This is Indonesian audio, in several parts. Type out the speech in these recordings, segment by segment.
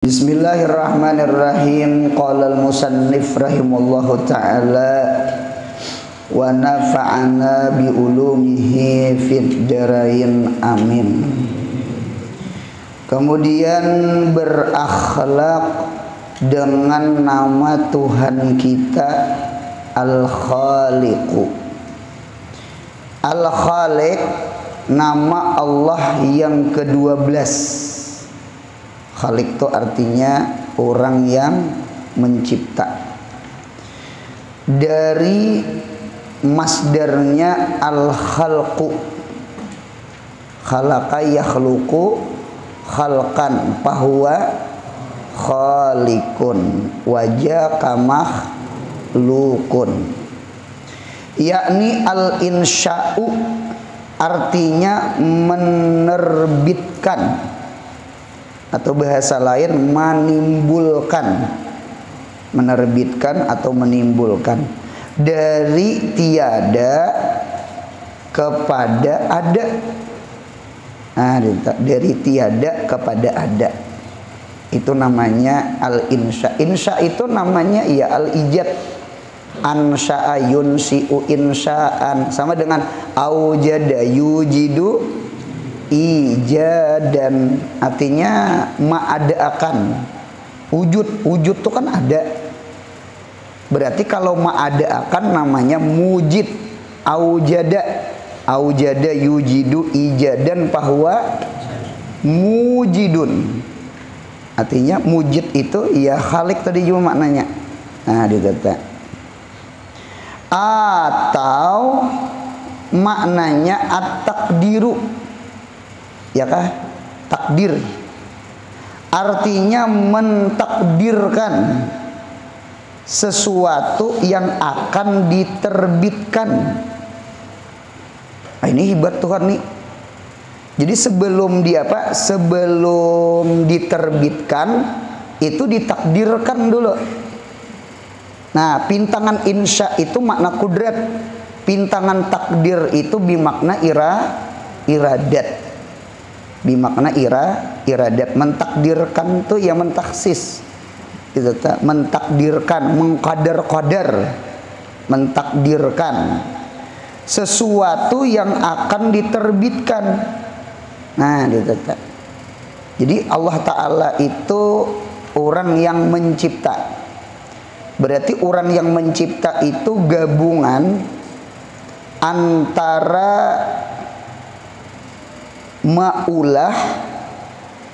Bismillahirrahmanirrahim. Qala al-musannif rahimallahu ta'ala wa nafa'ana bi ulumihi fid darain amin. Kemudian berakhlak dengan nama Tuhan kita Al-Khaliqu. Al-Khaliq nama Allah yang ke-12. Khaliq itu artinya orang yang mencipta. Dari masdarnya al-khalqu. Khalaqa yakhluqu khalqan fahuwa khaliqun wajah kamakhluqun. Yakni al-insya'u artinya menerbitkan, atau bahasa lain menimbulkan, menerbitkan atau menimbulkan dari tiada kepada ada. Dari tiada kepada ada, itu namanya al-insya. Insya itu namanya ya al-ijad. Ansya'a yunsi'u insya'an, sama dengan aujada yujidu ijadan, artinya ma'ada'akan. Wujud itu kan ada. Berarti kalau ma'ada'akan namanya mujid. Aujada yujidu ijadan fahuwa mujidun. Artinya mujid itu ya khalik tadi juga maknanya. Nah, dikata. Atau maknanya at-takdiru, ya kah? Takdir artinya mentakdirkan sesuatu yang akan diterbitkan. Nah, ini hebat Tuhan nih. Jadi sebelum sebelum diterbitkan itu ditakdirkan dulu. Nah, pintangan insya itu makna kudrat, pintangan takdir itu bimakna iradat. Bimakna iradat, mentakdirkan tuh ya mentaksis. Gitu, mentakdirkan, mengqadar-qadar, mentakdirkan sesuatu yang akan diterbitkan. Nah, gitu. Jadi Allah Ta'ala itu orang yang mencipta. Berarti orang yang mencipta itu gabungan antara ma'ulah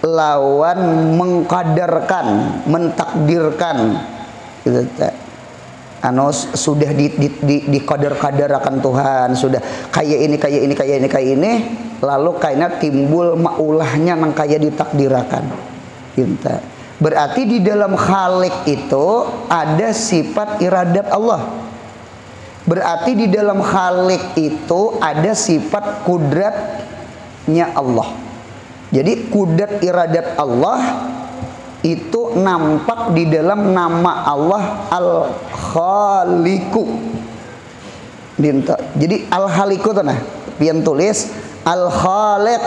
lawan mengkadarkan, mentakdirkan. Gitu. Sudah dikadar-kadarakan Tuhan, sudah kayak ini, lalu kayaknya timbul ma'ulahnya nang kayak ditakdirakan. Gitu. Berarti di dalam khalik itu ada sifat iradat Allah. Berarti di dalam khalik itu ada sifat kudratnya Allah. Jadi kudrat iradat Allah itu nampak di dalam nama Allah Al-Khaliqu. Jadi Al-Khaliqu itu nah, pian tulis Al-Khaliq,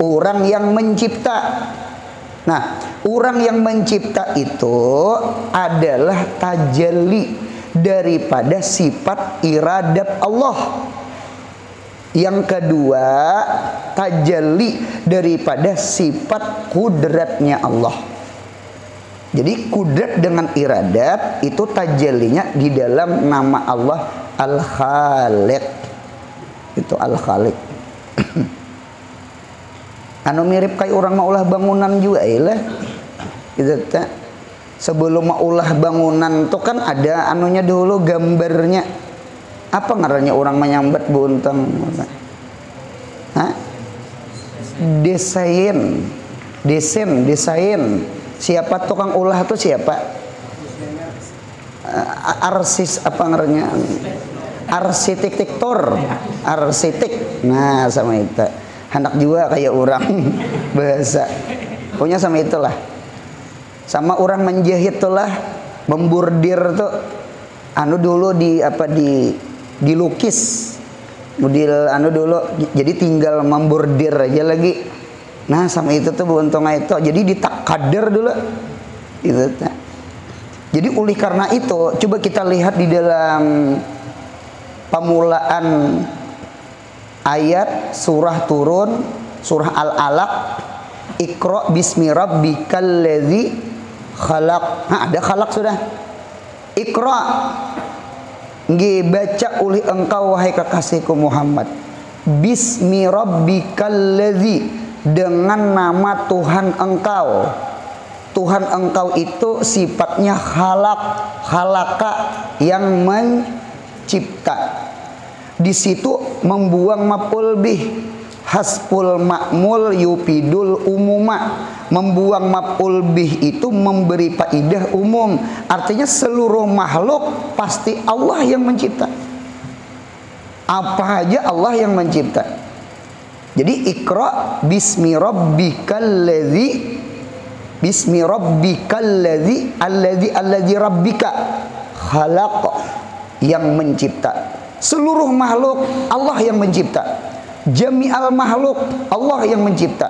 orang yang mencipta. Nah, orang yang mencipta itu adalah tajalli daripada sifat iradat Allah. Yang kedua, tajalli daripada sifat kudratnya Allah. Jadi kudrat dengan iradat itu tajallinya di dalam nama Allah Al-Khaliq. Itu Al-Khaliq. Anu mirip kayak orang maulah bangunan juga lah. Gitu. Sebelum maulah bangunan tuh kan ada anunya dulu gambarnya. Apa ngarannya orang menyambat buntang? Hah? Desain. Siapa tukang ulah tuh siapa? Arsis apa ngarannya? Arsitektur. Nah, sama itu. Hendak juga kayak orang bahasa. Punya sama itulah. Sama orang menjahit tuh lah, membordir tuh. Anu dulu dilukis. Anu dulu jadi tinggal membordir aja lagi. Nah sama itu tuh buntung itu, jadi ditakadar dulu itu. Jadi oleh karena itu coba kita lihat di dalam pemulaan ayat surah turun, surah Al-Alaq, Iqra bismi rabbikal ladzi khalaq. Nah, ada khalaq sudah. Iqra, nggih baca oleh engkau wahai kekasihku Muhammad, bismi rabbikal ladzi, dengan nama Tuhan engkau. Tuhan engkau itu sifatnya khalaq, khalaka, yang mencipta. Di situ membuang maf'ul bih, hasbul ma'mul yupidul umuma. Membuang maf'ul bih itu memberi faidah umum. Artinya seluruh makhluk pasti Allah yang mencipta. Apa aja Allah yang mencipta. Jadi Iqra bismi rabbikal ladzi, bismi rabbikal ladzi, alladzi rabbika khalaq, yang mencipta. Seluruh makhluk Allah yang mencipta. Jami'al makhluk Allah yang mencipta.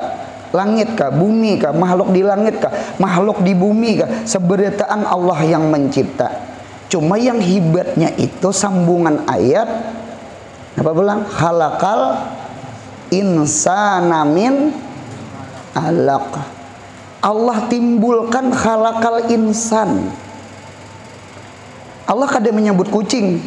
Langit kah, bumi kah, makhluk di langit kah, makhluk di bumi kah, seberataan Allah yang mencipta. Cuma yang hebatnya itu sambungan ayat apa bilang? Khalaqal insana min alaq. Allah timbulkan khalaqal insan. Allah kadang menyebut kucing,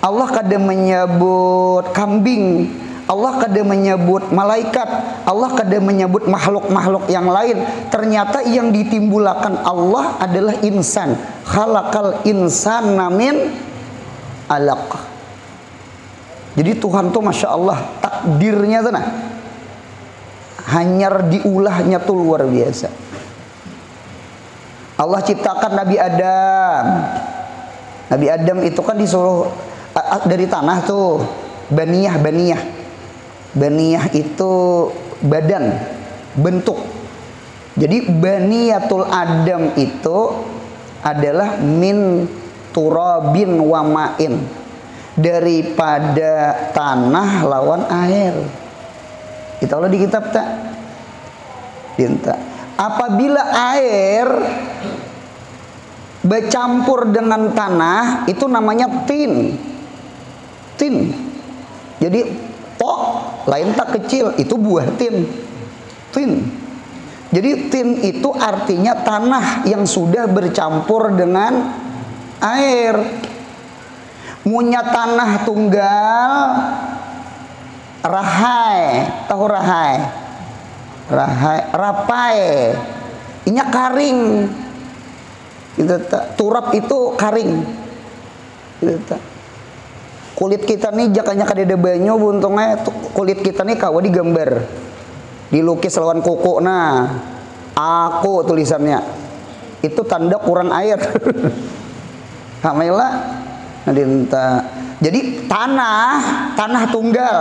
Allah kadang menyebut kambing, Allah kadang menyebut malaikat, Allah kadang menyebut makhluk-makhluk yang lain. Ternyata yang ditimbulkan Allah adalah insan. Khalaqal insana min alaq. Jadi Tuhan tuh Masya Allah takdirnya tuh nah, hanyar diulahnya tuh luar biasa. Allah ciptakan Nabi Adam. Nabi Adam itu kan disuruh dari tanah tuh, baniyah. Baniyah itu badan, bentuk. Jadi baniyatul Adam itu adalah min turabin wa ma'in, daripada tanah lawan air. Kita Allah di kitab tak? Dinta. Apabila air bercampur dengan tanah itu namanya tin. Tin. Jadi tok lain tak kecil itu buah tin. Tin. Jadi tin itu artinya tanah yang sudah bercampur dengan air. Munya tanah tunggal rahai, tahu rahai? Rahai, rapai. Inya karing. Gitu, turap itu karing. Gitu. Kulit kita nih jakanya kadeda banyu buntungnya kulit kita nih kawa digambar. Dilukis lawan kuku. Nah, aku tulisannya. Itu tanda kurang air. Hamila nadinta. Jadi tanah tunggal,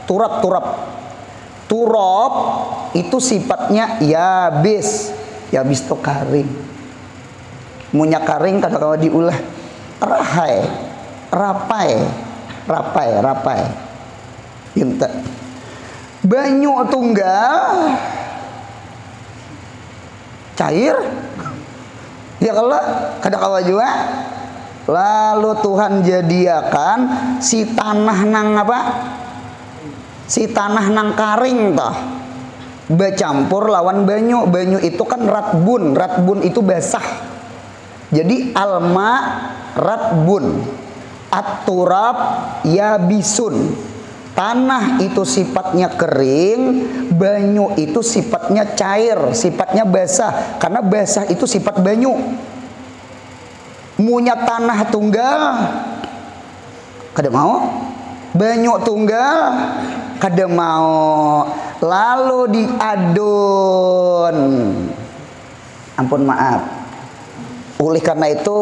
turap. Turap itu sifatnya yabis itu karing. Munya karing kata-kata diulah rahai, rapai. Inta. Banyu tunggal cair. Ya kalau kata-kata juga. Lalu Tuhan jadiakan si tanah nang apa? Si tanah nang karing toh bercampur lawan banyu. Banyu itu kan ratbun. Ratbun itu basah. Jadi alma ratbun, at-turab yabisun. Tanah itu sifatnya kering, banyu itu sifatnya cair, sifatnya basah. Karena basah itu sifat banyu. Munya tanah tunggal kada mau, banyu tunggal kada mau, lalu diadun. Ampun maaf. Oleh karena itu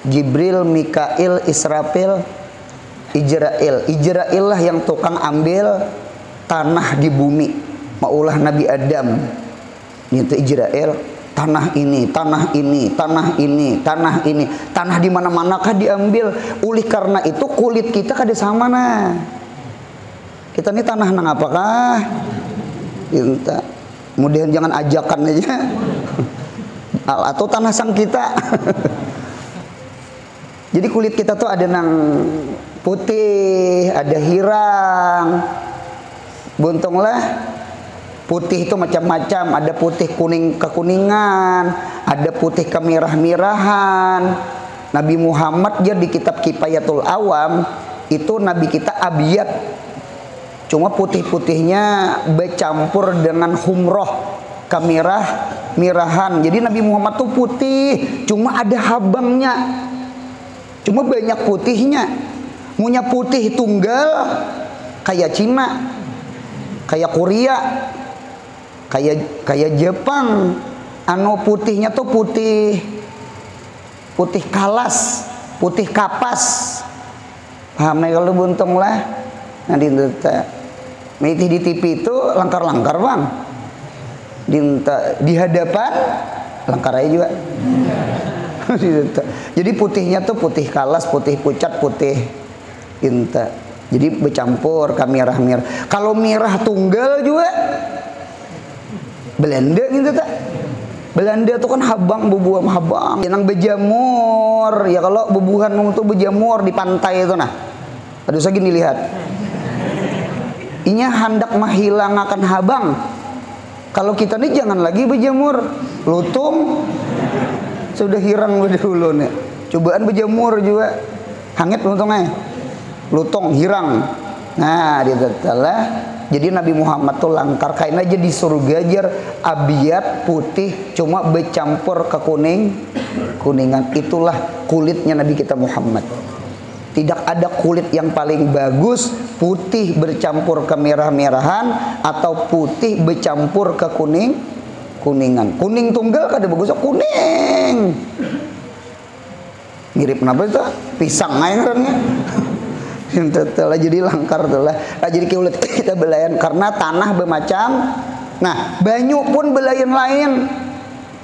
Jibril, Mikail, Israfil, Ijrail lah yang tukang ambil tanah di bumi, maulah Nabi Adam. Itu Ijrail. Tanah ini, tanah di mana-manakah diambil. Oleh karena itu kulit kita kada sama nah. Kita ini tanah nang apakah? Inta. Kemudian jangan ajakan aja. Atau tanah sang kita. Jadi kulit kita tuh ada nang putih, ada hirang. Buntunglah putih itu macam-macam, ada putih kuning kekuningan, ada putih kemirah-mirahan. Nabi Muhammad dia di kitab Kifayatul Awam itu nabi kita abiyat. Cuma putih-putihnya bercampur dengan humroh, kemirah-mirahan. Jadi Nabi Muhammad tuh putih, cuma ada habangnya. Cuma banyak putihnya. Punya putih tunggal kayak Cina, kayak Korea, kayak Jepang. Anu putihnya tuh putih kalas, putih kapas. Paham nih kalau buntung lah. Nah di TV itu langkar-langkar bang. Di hadapan langkar aja juga. Jadi putihnya tuh putih kalas, putih pucat, putih inta. Jadi bercampur ke mirah-mirah. Kalau mirah tunggal juga Belanda gitu tak. Belanda tuh kan habang, bubuhan habang. Yang berjamur, ya kalau bubuhan untuk berjamur di pantai itu nah. Aduh segini dilihat. Inya hendak menghilangkan habang. Kalau kita nih jangan lagi berjamur, lutung sudah hirang dahulu nih. Cobaan berjamur juga, hangat luntungnya, lutung hirang. Nah dia telah. Jadi Nabi Muhammad tuh langkar kain aja di surga jar abiyat putih cuma bercampur ke kuningan. Itulah kulitnya Nabi kita Muhammad. Tidak ada kulit yang paling bagus putih bercampur ke merah-merahan atau putih bercampur ke kuningan. Kuning tunggal kada bagusnya kuning. Mirip kenapa itu? Pisang aja karena. Telah jadi langkar telah. Jadi kulit kita belayan karena tanah bermacam. Nah, banyu pun belayan lain.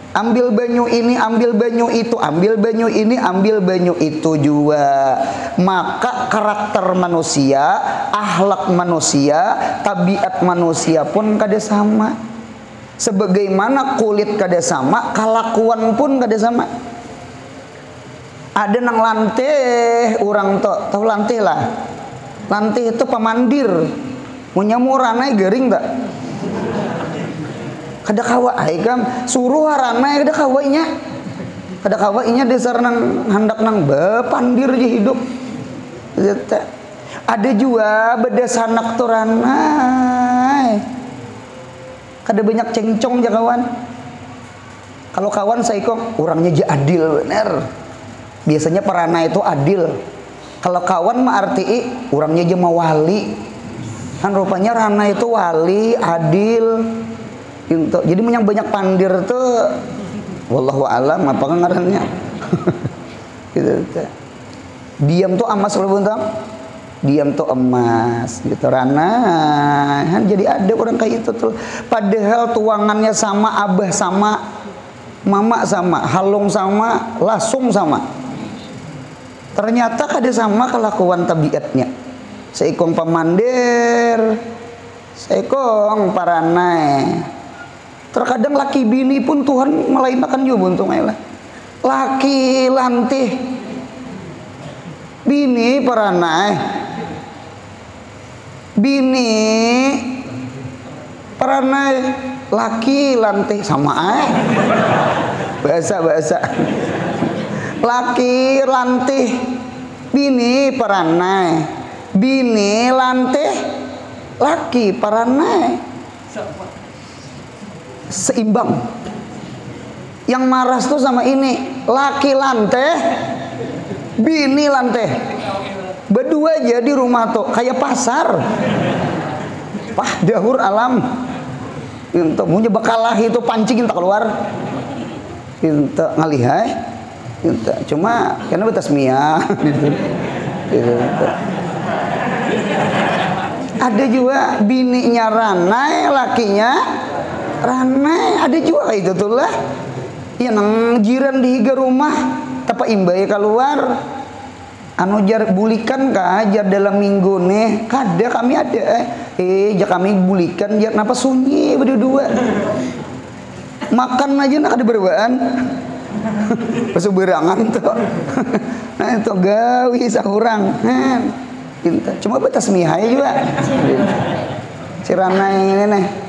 Ambil banyu ini, ambil banyu itu, ambil banyu ini, ambil banyu itu juga. Maka karakter manusia, akhlak manusia, tabiat manusia pun kada sama. Sebagaimana kulit kada sama, kelakuan pun kada sama. Ada nang lanteh, orang tahu lanteh lah. Lanteh itu pemandir, punya murana garing tak? Kada kawa aikam suruh harana kada kawainya. Kada kawainya dasar nang hendak nang bepandir je hidup. Ada juga beda sanak turanai. Kada banyak cengcong ja kawan. Kalau kawan saya kok orangnya je adil bener. Biasanya perana itu adil. Kalau kawan mah arti orangnya aja mau wali. Kan rupanya rana itu wali, adil. Jadi yang banyak pandir tuh wallahu alam apa kan ngarannya. Gitu. Diam tuh emas loh buntang. Diam tuh emas gitu rana. Kan jadi ada orang kayak itu tuh. Padahal tuangannya sama, abah sama, mama sama, halung sama, lasung sama. Ternyata kada sama kelakuan tabiatnya. Seikong pemandir, seikong paranai. Terkadang laki bini pun Tuhan melainkan juga buntung lah. Laki lantih, bini paranai, bini paranai, laki lantih sama bahasa. Laki lantih, bini paranai, bini lantih, laki paranai. Seimbang. Yang maras tuh sama ini, laki lantih, bini lantih. Berdua aja di rumah tuh kayak pasar. Pah dahur alam. Untuk punya bakalah itu pancingin tak keluar. Untuk ngalihai. Cuma karena bertasmiyah gitu. Ada juga bininya ranai, lakinya ranai. Ada juga kayak itu tuh lah. Ya nang jiran di higa rumah, tapi imbai keluar. anu jar bulikan ka jar dalam minggu nih kada kami ada jar kami bulikan jar napa sunyi berdua makan aja nak ada berwaan pesuberangan tuh nah itu gawi sakurang cuma batas mihai juga cirana ini nih.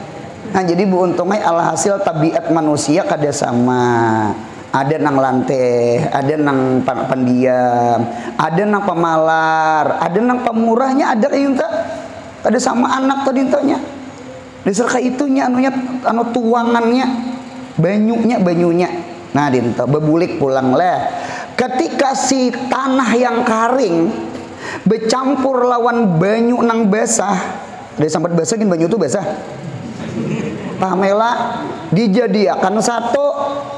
Nah jadi untungnya alhasil tabiat manusia kada sama. Ada nang lanteh, ada nang pendiam, ada nang pemalar, ada nang pemurahnya, ada kayak tak, ada sama anak tadi tanya. Diserka itunya anunya, anu tuangannya, banyunya. Nah dinta bebulik pulang lah. Ketika si tanah yang karing bercampur lawan banyu nang basah, ada sampai basah gin banyu tuh basah. Pamela dijadiakan satu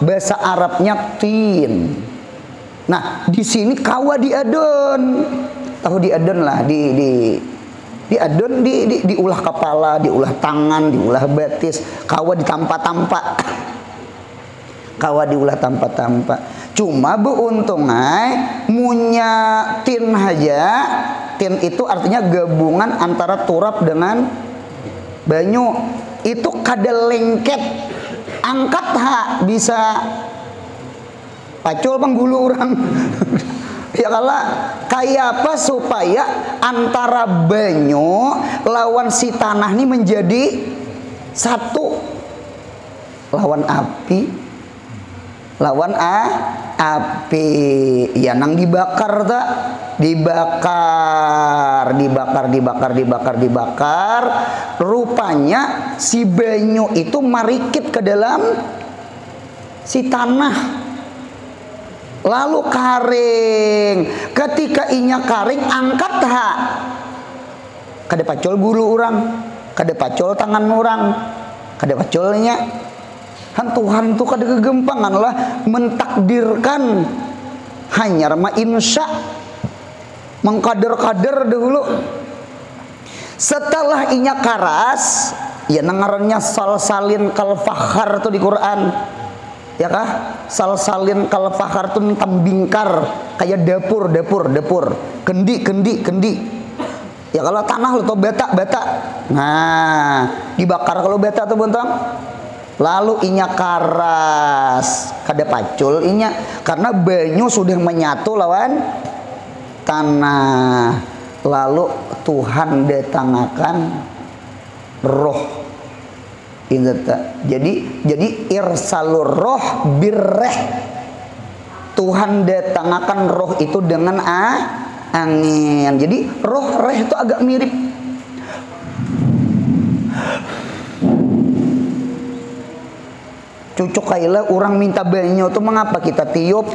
bahasa Arabnya tin. Nah di sini kawa diadon, tahu diadon lah diadon diulah kepala, diulah tangan, diulah batis, kawa ditampa-tampa, kawa diulah tampa-tampa. Cuma beuntungai munya tin aja, tin itu artinya gabungan antara turap dengan banyu. Itu kada lengket angkat bisa pacul penggulu orang ya kalah kayak apa supaya antara banyu lawan si tanah ini menjadi satu lawan api ya nang dibakar tak dibakar rupanya si banyu itu marikit ke dalam si tanah lalu karing. Ketika inya karing angkat kada pacul gulu orang, kada pacul tangan orang, kada paculnya Tuhan tuh kada kegempangan lah mentakdirkan hanya ma insya mengkader-kader dahulu. Setelah inya karas ya nangarannya salsalin kal fakhar tuh di Quran ya kah, salsalin kal fakhar tuh tambingkar kayak dapur kendi ya kalau tanah lo tuh bata nah dibakar kalau bata tuh bontong. Lalu inya karas kada pacul inya karena banyu sudah menyatu lawan tanah. Lalu Tuhan datangkan roh. Jadi irsalur roh birreh. Tuhan datangkan roh itu dengan angin. Jadi roh reh itu agak mirip. Cucuk kaila orang minta banyu itu mengapa kita tiup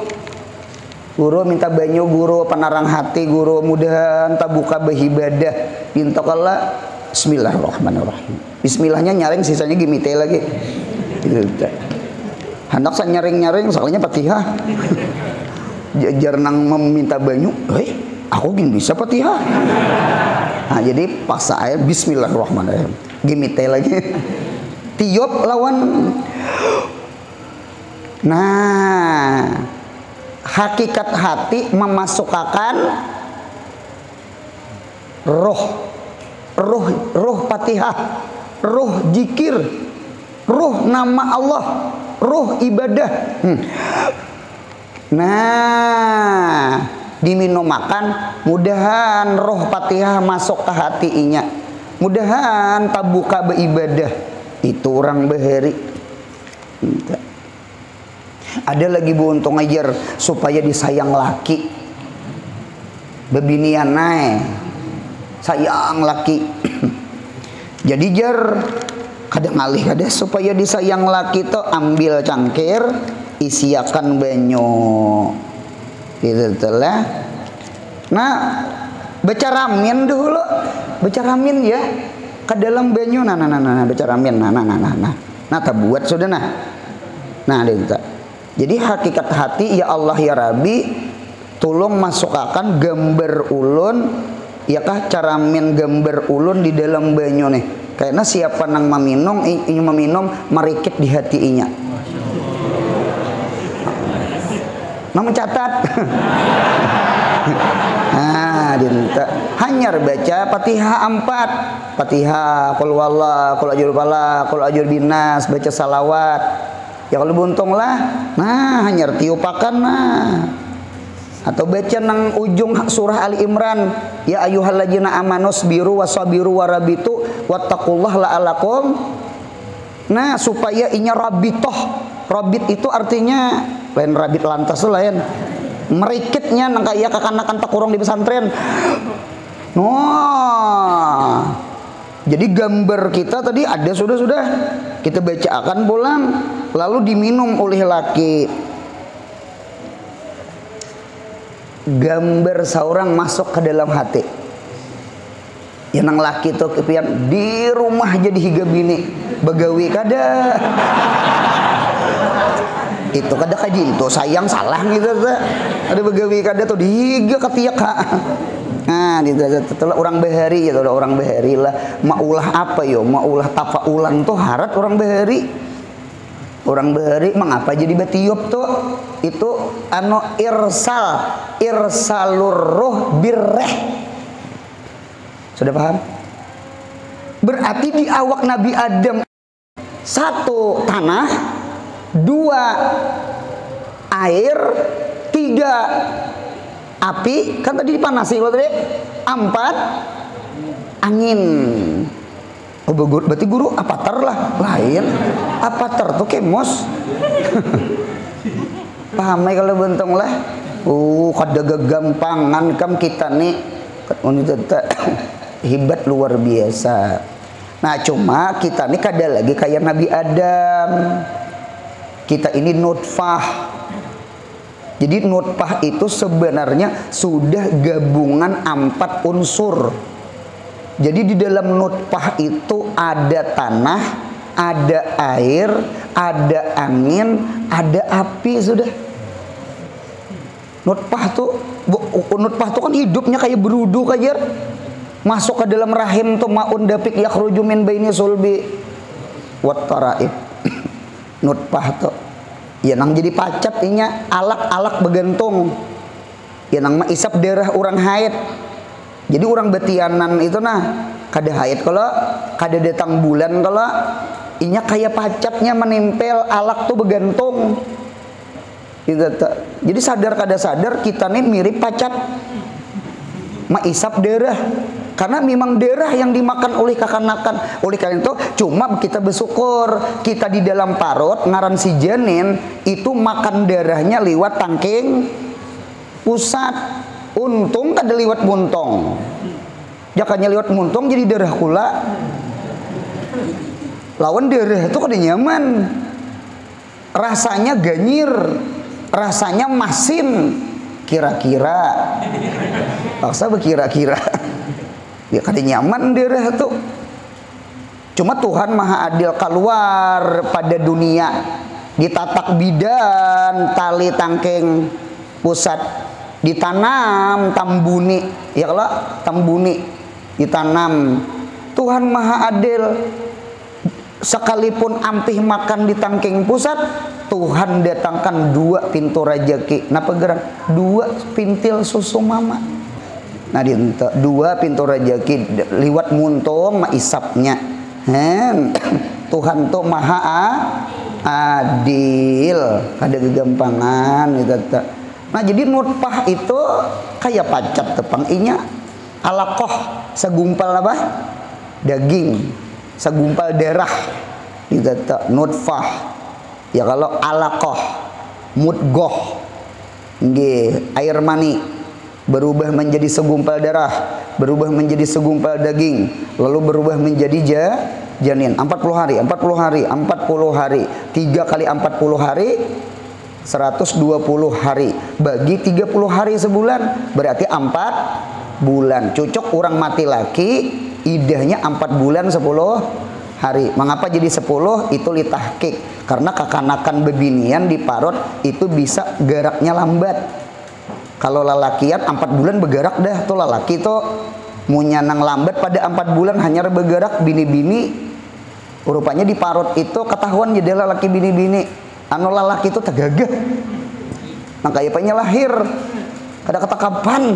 guru minta banyu guru penarang hati guru mudahan tabuka beribadah pintu kala bismillahirrahmanirrahim bismillahnya nyaring sisanya gimite lagi hendak saya nyaring soalnya Fatihah jarang meminta banyu aku gini bisa Fatihah nah jadi pas saya bismillahirrahmanirrahim gimite lagi tiup lawan. Nah hakikat hati memasukkan roh Fatihah, roh zikir, roh nama Allah, roh ibadah. Nah diminum makan mudahan roh Fatihah masuk ke hati inya, mudahan tabuka beribadah itu orang beheri. Ada lagi buntung ajar supaya disayang laki bebinian naik sayang laki jadi jar kadang ngalih kada supaya disayang laki tuh ambil cangkir isiakan banyu gitu lah. Nah baca ramin dulu baca ramin ya ke dalam banyu nah baca ramin nah buat sudah nah itu. Jadi hakikat hati ya Allah ya Rabbi tolong masukkan gambar ulun ya kah cara min gambar ulun di dalam banyu nih karena siapa nang meminum marikit di hati inya nah mencatat hanyar baca Fatihah 4. Fatihah, qul huwallah, qul a'udzu birabbil, qul a'udzu binas, baca salawat. Ya kalau buntung lah, nah hanyar tiupakan nah. Atau baca nang ujung surah Ali Imran, ya ayyuhalladzina amanu sabiru wasabiru warabitu wattaqullaha la'alakum. Nah, supaya inya rabitoh. Rabit itu artinya lain rabit lantas lain. Merikitnya nang kaya kakanakan takurong di pesantren. Nah, jadi gambar kita tadi ada sudah kita bacakan pulang, lalu diminum oleh laki. Gambar seorang masuk ke dalam hati. Ya nang laki tuh kepian di rumah jadi higa bini begawi kada. Itu kada kaji itu sayang salah gitu tuh. Ada begawi kada tuh dihiga ketiak ha. Nah, itu orang bahari ya, orang bahari lah. Maulah apa yo? Maulah tafaulan tuh harat orang bahari. Orang bahari mengapa jadi batiup tuh? Itu anu irsalur ruh birreh. Sudah paham? Berarti di awak Nabi Adam 1 tanah, 2 air, 3 api, kan tadi dipanasi loh tadi. 4 angin. Oh, berarti guru apatar lah, lain. Apatar tuh kemos. Paham ya kalau bentung lah. Kada gagampangan kam kita nih. Hebat luar biasa. Nah, cuma kita nih kada lagi kayak Nabi Adam. Kita ini nutfah. Jadi nutfah itu sebenarnya sudah gabungan 4 unsur. Jadi di dalam nutfah itu ada tanah, ada air, ada angin, ada api sudah. Nutfah tuh kan hidupnya kayak beruduk aja. Masuk ke dalam rahim tuh maun dapik yakhruju min baini sulbi wat taraib. Nutfah tuh ya nang jadi pacat inya alak-alak begantung. Ya nang isap darah orang haid. Jadi orang betianan itu nah kada haid kalau kada datang bulan kalau inya kayak pacatnya menempel alak tuh begantung. Gitu. Jadi sadar kada sadar kita nih mirip pacat. Isap darah. Karena memang darah yang dimakan oleh kakanakan. Oleh karena itu cuma kita bersyukur kita di dalam parut ngaran si janin itu makan darahnya lewat tangking pusat. Untung kada liwat muntong. Jakanya liwat muntong jadi darah kula. Lawan darah itu kada nyaman. Rasanya ganyir, rasanya masin. Kira-kira. Paksa berkira-kira. Ya kada nyaman darah itu. Cuma Tuhan Maha Adil keluar pada dunia ditatak bidan tali tangking pusat. Ditanam tambuni, ya kalau tambuni ditanam. Tuhan Maha Adil, sekalipun ampih makan di tangking pusat, Tuhan datangkan 2 pintu rejeki. Napa geran? 2 pintil susu mama. Nah, 2 pintu rejeki liwat muntung maisapnya. Tuhan tuh Maha Adil, ada kegampangan gitu. Nah, jadi nutfah itu kayak pacat tepang inya alaqah segumpal apa? Daging, segumpal darah. Gitu nutfah. Ya kalau alaqah, mudghah. Nggih, air mani berubah menjadi segumpal darah, berubah menjadi segumpal daging, lalu berubah menjadi janin. 40 hari, 40 hari, 40 hari. 3 kali 40 hari 120 hari bagi 30 hari sebulan berarti 4 bulan. Cocok orang mati laki idahnya 4 bulan 10 hari. Mengapa jadi 10? Itu litahkik. Karena kakanakan bebinian di parut itu bisa geraknya lambat. Kalau lalakian 4 bulan bergerak dah tuh lalaki tuh munyanang lambat pada 4 bulan hanya bergerak bini-bini. Rupanya di parut itu ketahuan jadi lalaki bini-bini. Anu lalaki itu tegagah. Makanya pengen lahir. Kada kata kapan.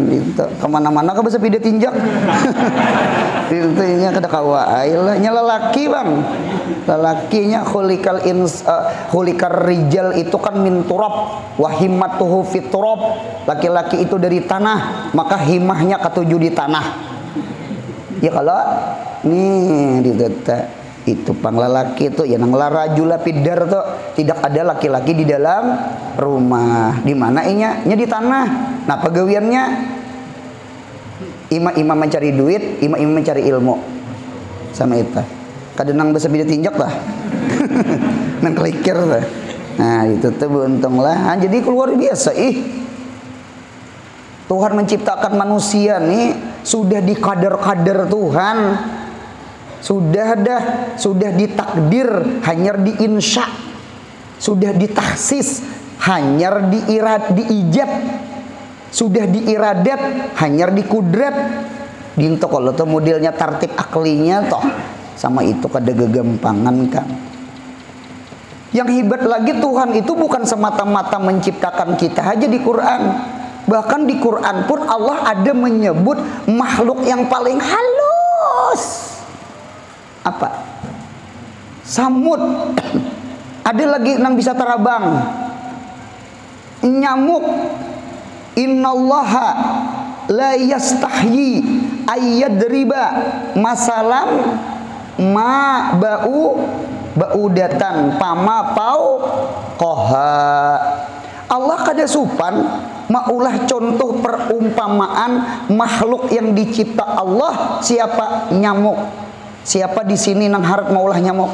Gitu. Kemana-mana ke bisa pide tinjak. Itu nya kada kawa lah. Nya lelaki bang. Lelakinya khulikar rijal itu kan min turab wa himmatuhu fit turab. Laki-laki itu dari tanah, maka himahnya ketujuh di tanah. Ya kalau nih itu pang lelaki itu ya nang larajula pidar tuh tidak ada laki-laki di dalam rumah. Di mana nya di tanah. Nah pegawaiannya imam mencari duit, imam mencari ilmu sama itu. Kadang nang bisa beda tinjak lah. Nang kelikir lah. Nah itu tuh beruntung lah. Jadi keluar biasa Tuhan menciptakan manusia nih sudah dikader-kader Tuhan. Sudah ditakdir, hanya diinsya, sudah ditahsis, hanya diijab, sudah diiradat, hanya dikudrat. Dinto kalau tuh modelnya tartib aklinya toh sama itu kada gegampangan kan. Yang hebat lagi Tuhan itu bukan semata-mata menciptakan kita aja di Quran. Bahkan di Quran pun Allah ada menyebut makhluk yang paling halus. Apa? Samud. Ada lagi yang bisa terabang. Nyamuk. Innallaha la yastahyi ayyadriba masalam ma ba'udatan pama pau koha. Allah kada supan maulah contoh perumpamaan makhluk yang dicipta Allah. Siapa? Nyamuk. Siapa di sini nang harap maulah nyamuk?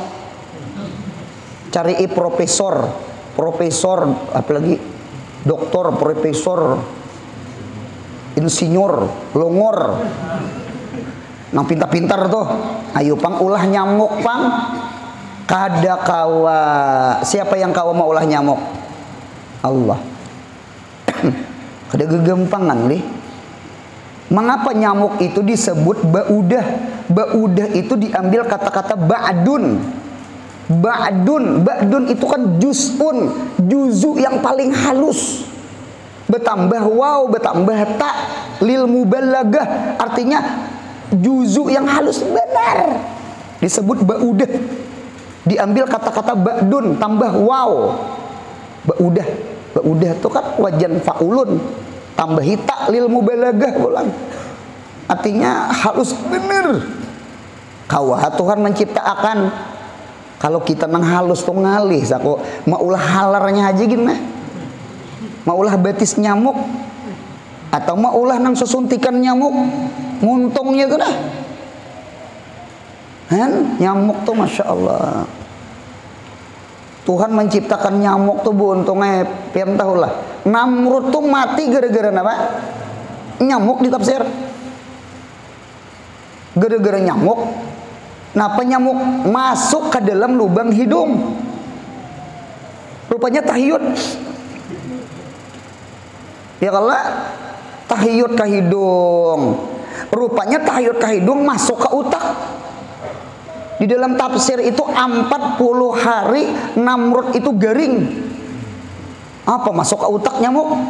Cari profesor, apalagi doktor, profesor, insinyur, longor, nang pintar-pintar tuh. Ayo pang ulah nyamuk pang. Kada kawa. Siapa yang kawa mau ulah nyamuk? Allah. Kada gegampangan lih. Mengapa nyamuk itu disebut ba'udah? Ba'udah itu diambil kata-kata ba'dun. Ba'dun itu kan juz'un, juzu yang paling halus. Bertambah waw, bertambah ta, lil mubalagah, artinya juzu yang halus benar. Disebut ba'udah. Diambil kata-kata ba'dun, tambah waw. Ba'udah itu kan wajan fa'ulun. Tambahi ta lil mubalagah pulang. Artinya halus bener. Kawah Tuhan menciptakan. Kalau kita nang halus tuh ngalih sako maulah halarnya aja gini. Maulah batis nyamuk atau maulah nang sesuntikan nyamuk nguntungnya tuh dah. Nyamuk tuh Masya Allah. Tuhan menciptakan nyamuk tuh buntungnya pian tahu lah. Namrud tuh mati gara-gara apa? Nyamuk di tafsir. Gara-gara nyamuk. Napa nyamuk masuk ke dalam lubang hidung? Rupanya tahyut. Ya kalau tahyut ke hidung. Rupanya tahyut ke hidung masuk ke otak. Di dalam tafsir itu 40 hari Namrud itu garing. Apa masuk ke otak nyamuk?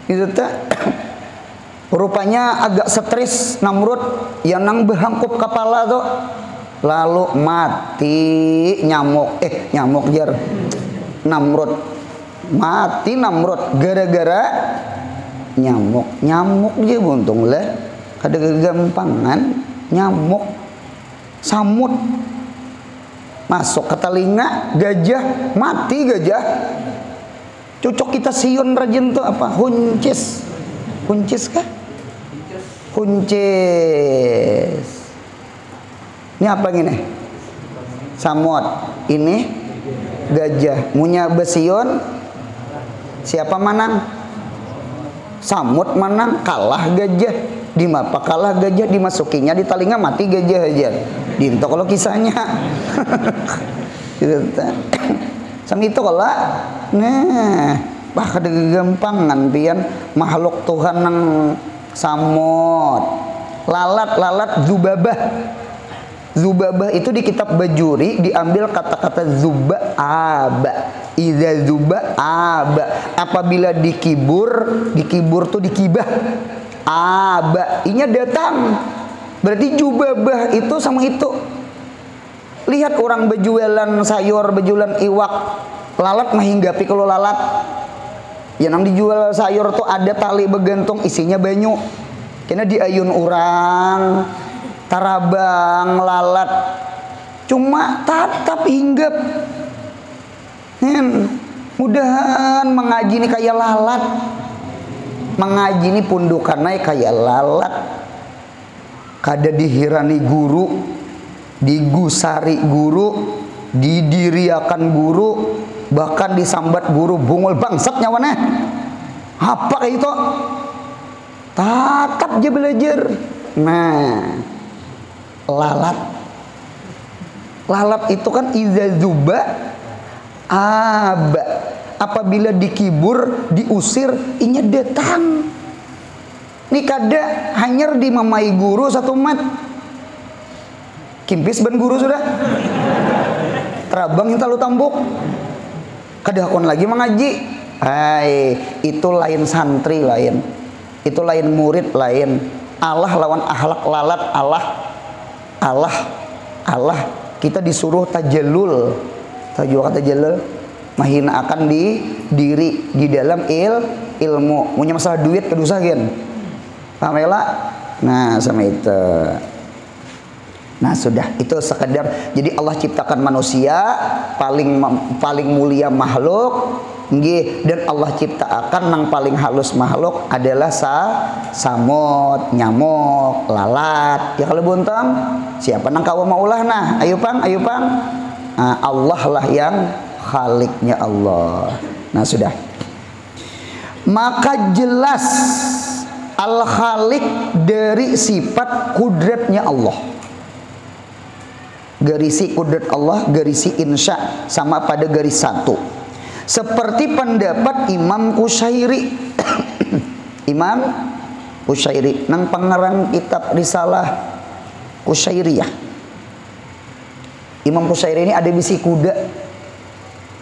Gitu tak? Rupanya agak stres Namrud yang nang behangkup kepala tuh. Lalu mati nyamuk. Nyamuk jar. Namrud. Mati Namrud gara-gara nyamuk. Nyamuk dia buntung lah. Kada kegampangan nyamuk. Samud masuk ke telinga gajah, mati gajah. Cocok kita siun rajin tuh apa? Huncis kah? Huncis. Ini apa gini? Samud. Ini gajah. Munya besiun. Siapa manang? Samud manang, kalah gajah. Di mapa kalah gajah, dimasukinya di telinga mati gajah aja. Dinto kalau kisahnya. Sama itu kalau bah kada gampangan pian makhluk Tuhan nang Samud. Lalat zubabah. Zubabah itu di kitab Bajuri diambil kata-kata zubaba. Idza zuba aba, apabila dikibur tuh dikibah. Aba, inya datang. Berarti jubabah itu sama itu. Lihat orang bejualan sayur, bejualan iwak, lalat mah hinggapi kalau lalat. Ya nang dijual sayur tuh ada tali begantung isinya banyu. Kena diayun orang, tarabang lalat. Cuma tatap hinggap. Mudahan mengaji ini kayak lalat. Mengaji ini pundukannya kayak lalat. Kada dihirani guru, digusari guru, didiriakan guru, bahkan disambat guru bungul bangsat nyawana. Apa kayak itu? Tatap aja belajar. Nah, lalat. Lalat itu kan iza zuba aba, apabila dikibur, diusir, inya datang. Ini kada hanyar di mamai guru satu mat. Kimpis ban guru sudah. Terabang yang lu tambuk. Kada hakon lagi mengaji. Hai, itu lain santri lain. Itu lain murid lain. Allah lawan akhlak lalat. Allah. Kita disuruh tajallul. Tahu kata jalal, mahina akan di diri di dalam ilmu. Punya masalah duit kedusahin. Paham ya lah? Nah, sama itu. Nah, sudah itu sekedar. Jadi Allah ciptakan manusia paling mulia makhluk, nggih, dan Allah ciptakan yang paling halus makhluk adalah samut, nyamuk, lalat. Ya kalau buntam, siapa nang kawa maulah nah? Ayo pang. Nah, Allah lah yang khaliknya Allah. Nah sudah. Maka jelas Al-Khalik dari sifat kudratnya Allah. Garisi kudrat Allah, garisi insya sama pada garis satu. Seperti pendapat Imam Qushairi. Imam Qushairi nang pengarang kitab Risalah Qushairiyah. Imam Qushairi ini ada bisi kuda.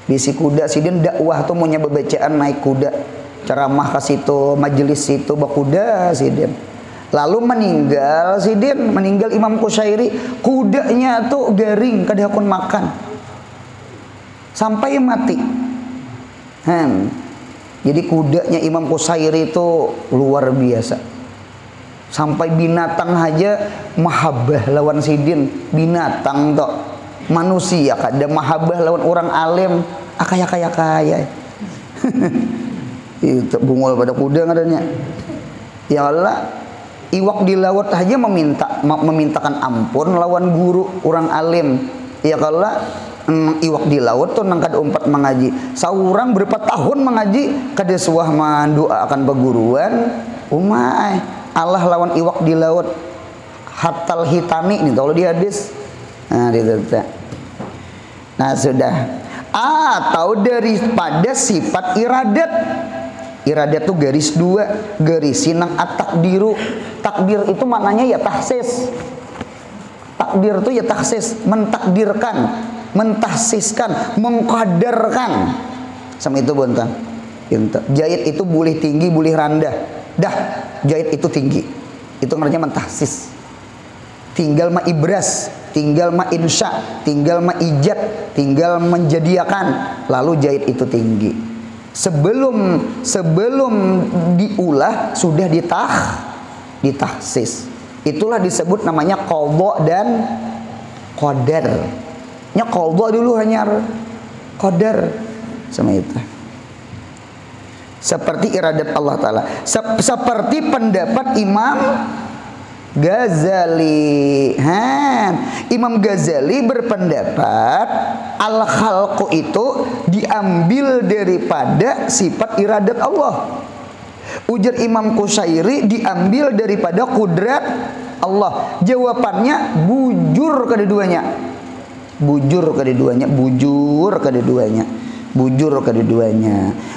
Bisi kuda sidin dakwah tuh punya bacaan naik kuda. Ceramah ke situ, majelis situ bakuda sidin. Lalu meninggal Imam Qushairi, kudanya tuh garing kada hakun makan. Sampai mati. Jadi kudanya Imam Qushairi itu luar biasa. Sampai binatang aja mahabbah lawan sidin. Binatang toh. Manusia kada mahabbah lawan orang alim, kaya. Itu bungul pada kuda ngadanya. Ya Allah, iwak di laut aja memintakan ampun lawan guru orang alim. Ya Allah, iwak di laut tuh nang kada umpat mengaji. Saurang berapa tahun mengaji kada suah mandua akan beguruan. Umay, Allah lawan iwak di laut. Hatal hitani nih kalau di hadis. Nah, nah sudah. Atau daripada sifat iradat. Iradat itu garis dua, garis sinang at-takdiru. Takdir itu maknanya ya tahsis. Takdir itu ya tahsis, mentakdirkan, mentahsiskan, mengkadarkan. Sama itu bontang. Jahit itu boleh tinggi, boleh rendah. Dah, jahit itu tinggi. Itu namanya mentahsis. Tinggal ma ibras, tinggal ma insya, tinggal ma ijad, tinggal menjadiakan. Lalu jahit itu tinggi. Sebelum diulah sudah ditahsis. Itulah disebut namanya qadha dan qadar. Nya qadha dulu hanya qadar sama itu. Seperti iradat Allah Ta'ala. Seperti pendapat Imam Ghazali. Imam Ghazali berpendapat al-khalqu itu diambil daripada sifat iradat Allah. Ujar Imam Qushairi diambil daripada kudrat Allah. Jawabannya bujur keduanya. Bujur keduanya.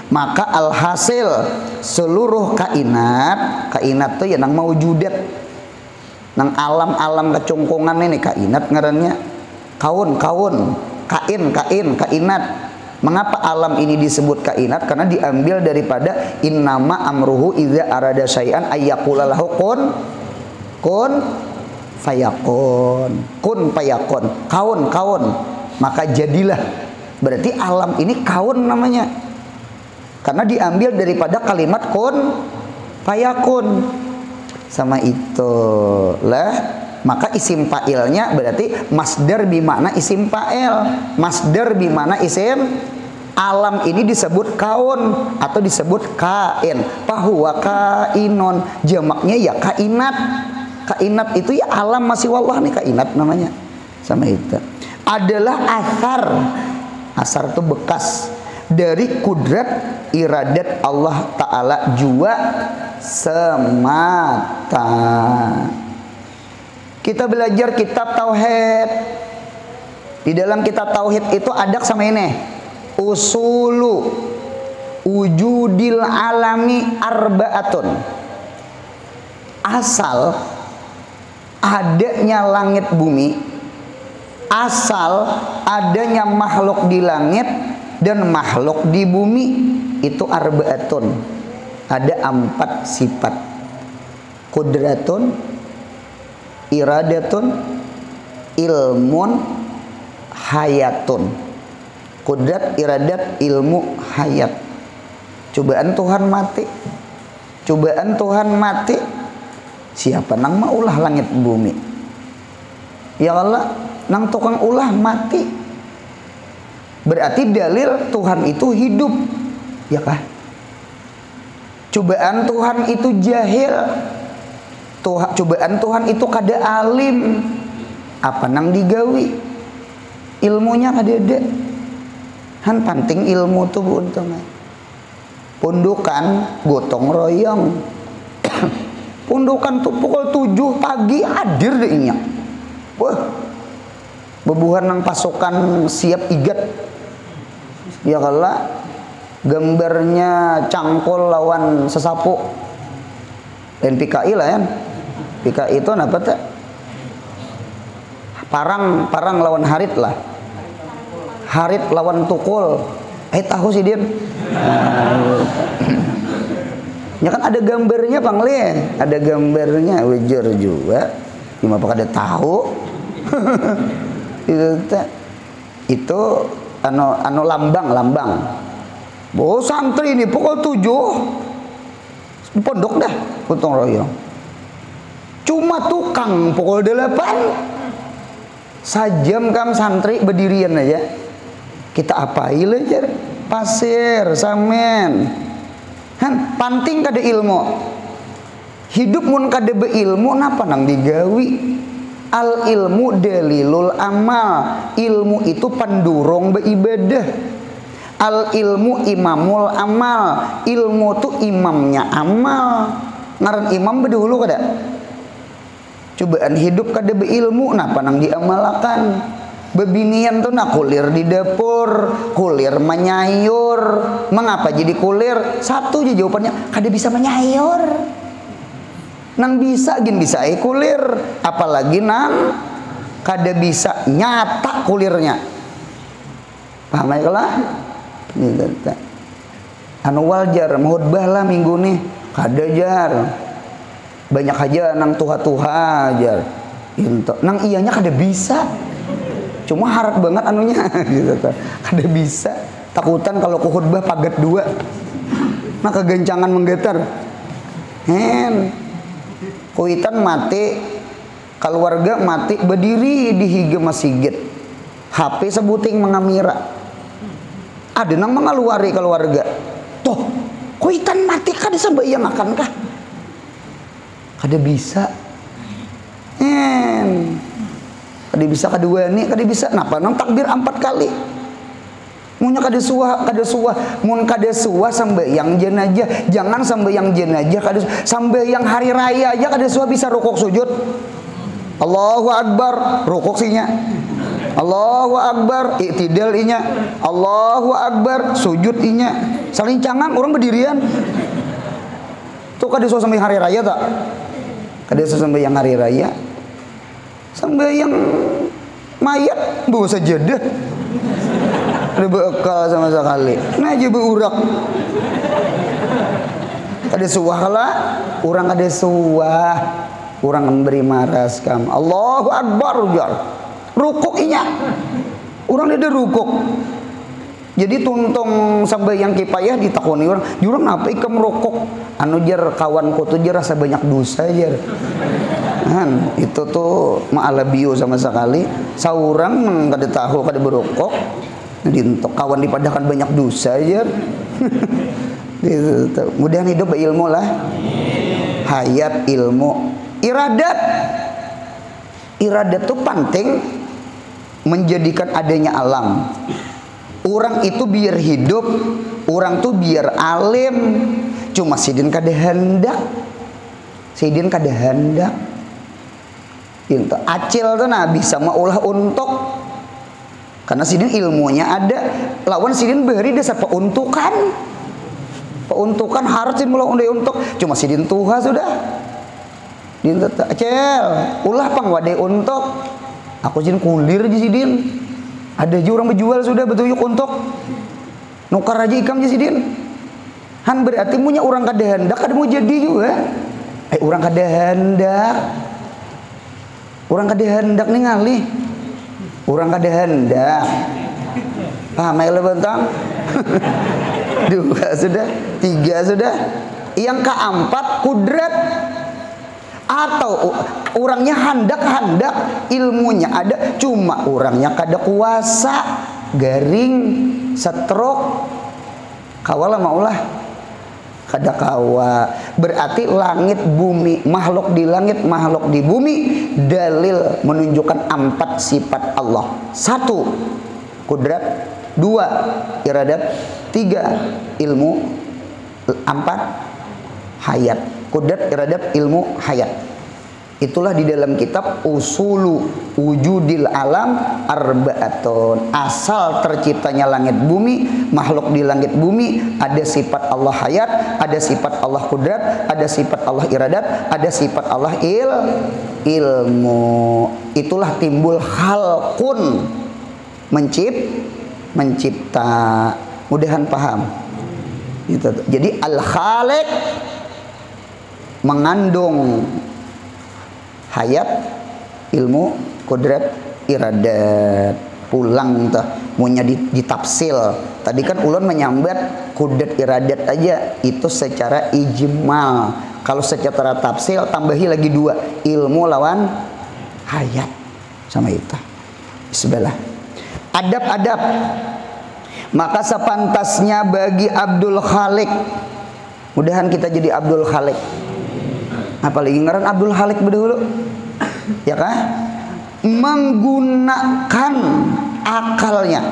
Maka alhasil seluruh kainat itu ya nang maujudat. Nang alam-alam kecungkungan ini kainat ngarannya kainat. Mengapa alam ini disebut kainat? Karena diambil daripada innama amruhu idza arada syai'an ayyaqula lahu kun fayakun. Kun fayakun. Kaun. Maka jadilah. Berarti alam ini kaun namanya. Karena diambil daripada kalimat kun fayakun. Sama itu lah. Maka isim fa'ilnya berarti masdar bimakna isim fa'il. Masdar bimakna isim. Alam ini disebut kaun atau disebut kain. Fahuwa kainun. Jamaknya ya kainat. Kainat itu ya alam masih wallah nih kainat namanya. Sama itu. Adalah asar. Asar itu bekas dari kudrat iradat Allah Ta'ala jua semata. Kita belajar kitab tauhid. Di dalam kitab tauhid itu ada sama ini. Usulu wujudil alami arba'atun. Asal adanya langit bumi, asal adanya makhluk di langit dan makhluk di bumi itu arba'atun. Ada 4 sifat. Qudratun, iradatun, ilmun, hayatun. Kudrat, iradat, ilmu, hayat. Cobaan Tuhan mati. Cobaan Tuhan mati. Siapa nang mau ulah langit bumi? Ya Allah, nang tukang ulah mati. Berarti dalil Tuhan itu hidup. Ya kah? Cobaan Tuhan itu jahil. Cobaan Tuhan itu kada alim. Apa nang digawi? Ilmunya kada ada. Han penting ilmu tuh buntang. Pundukan gotong royong. Pundukan tuh pukul 7 pagi hadir deh inya. Wah. Bebuhan nang pasukan siap igat. Ya kala gambarnya cangkul lawan sesapu. Dan PKI lah kan. PKI itu apa teh? Parang lawan harit lah. Harit lawan tukul. Tahu sih dia. Ya kan ada gambarnya Bang Le. Ada gambarnya wajar juga. Cuma apa kada tahu. Itu anu lambang. Oh santri ini pukul 7 pondok dah gotong royong. Cuma tukang pukul 8 sajam kam santri berdirian aja. Kita apain aja pasir samen. Han panting kada ilmu. Hidup mun kada beilmu napa nang digawi? Al ilmu dalilul amal. Ilmu itu pendurung beribadah. Al ilmu imamul amal. Ilmu tu imamnya amal. Ngaran imam bedahulu kada? Cobaan hidup kada beilmu napa nang diamalkan? Bebinian tuh nak kulir di dapur, kulir menyayur. Mengapa jadi kulir? Satu aja jawabannya, kada bisa menyayur. Nang bisa kulir, apalagi nang kada bisa nyata kulirnya. Paham ya lah? Anu waljar mahutbah lah minggu nih, kada jar. Banyak aja nang tuha-tuha jar. Nang iyanya kada bisa. Cuma harap banget anunya gitu tuh. Kada bisa. Takutan kalau ku khutbah pagat 2. Maka gencangan menggetar. Kuitan mati, keluarga mati berdiri di higa masjid. HP sebuting mengamira. Ada nang mengeluari keluarga. Toh, kuitan mati kada sembahyang akan kah? Kada bisa. Kada bisa kedua nih, kada bisa. Napa nang takbir 4 kali. Munya kada suah, mun kada suah sambayang jenazah, jangan sambayang jenazah kada sambayang hari raya aja kada suah bisa rukuk sujud. Allahu Akbar, rukuk sinya. Allahu Akbar, i'tidal inya. Allahu Akbar, sujud inya. Salincangan orang berdirian. Tuh kada suah sambayang hari raya tak? Kada suah sambayang hari raya. Sambayang mayat bawa sajadah. Ada bekal sama sekali. Nah aja beurak. Ada suah lah, orang ada suah. Orang memberi maras kam. Allahu Akbar jar. Rukuk inya. Orang ada rukuk. Jadi tuntung sampai yang kipayah ditakoni orang, jurang apa ikam rokok? Anu jar kawanku tuh jar rasa banyak dosa jar. Kan itu tuh ma'alabio sama sekali. Saurang kada tahu kada berokok. Dintok kawan dipadahkan banyak dosa jar. Mudahan hidup berilmu lah. Hayat ilmu. Iradat tuh penting menjadikan adanya alam. Orang itu biar hidup, orang tuh biar alim. Cuma sidin kada hendak. Sidin kada hendak. Itu acil tuh nah bisa maulah untuk. Karena sidin ilmunya ada. Lawan sidin beri dasar peuntukan. Peuntukan harus sidin mulai undai untuk. Cuma sidin tuha sudah. Dinta acil, ulah pang wadai untuk. Aku sidin kulir aja sidin. Ada juga orang berjual sudah betuyuk untuk nukar aja ikam jasidin. Han berarti punya orang kada hendak kada mau jadi juga. Orang kada hendak. Orang kada hendak nih ngali. Orang kada hendak. Paham ya bentang? 2 sudah, 3 sudah. Yang keempat kudrat. Atau orangnya hendak ilmunya ada cuma orangnya kada kuasa garing stroke kawala maulah kada kawa berarti langit bumi makhluk di langit makhluk di bumi dalil menunjukkan 4 sifat Allah 1 kudrat 2 iradat 3 ilmu 4 hayat kudrat iradat ilmu hayat. Itulah di dalam kitab Usulu Wujudil Alam Arba'atun. Asal terciptanya langit bumi, makhluk di langit bumi ada sifat Allah hayat, ada sifat Allah kudrat, ada sifat Allah iradat, ada sifat Allah ilmu. Itulah timbul khalqun mencipta. Mudahan paham. Gitu. Jadi al-khaliq mengandung hayat, ilmu, kudrat, iradat. Pulang tuh, maunya ditafsil. Tadi kan ulun menyambat kudrat iradat aja itu secara ijmal. Kalau secara tafsil tambahi lagi 2 ilmu lawan hayat sama itu. Bismillah. Adab-adab. Maka sepantasnya bagi Abdul Khalik. Mudahan kita jadi Abdul Khalik. Apalagi ngaran Abdul Khalik berdahulu ya kan menggunakan akalnya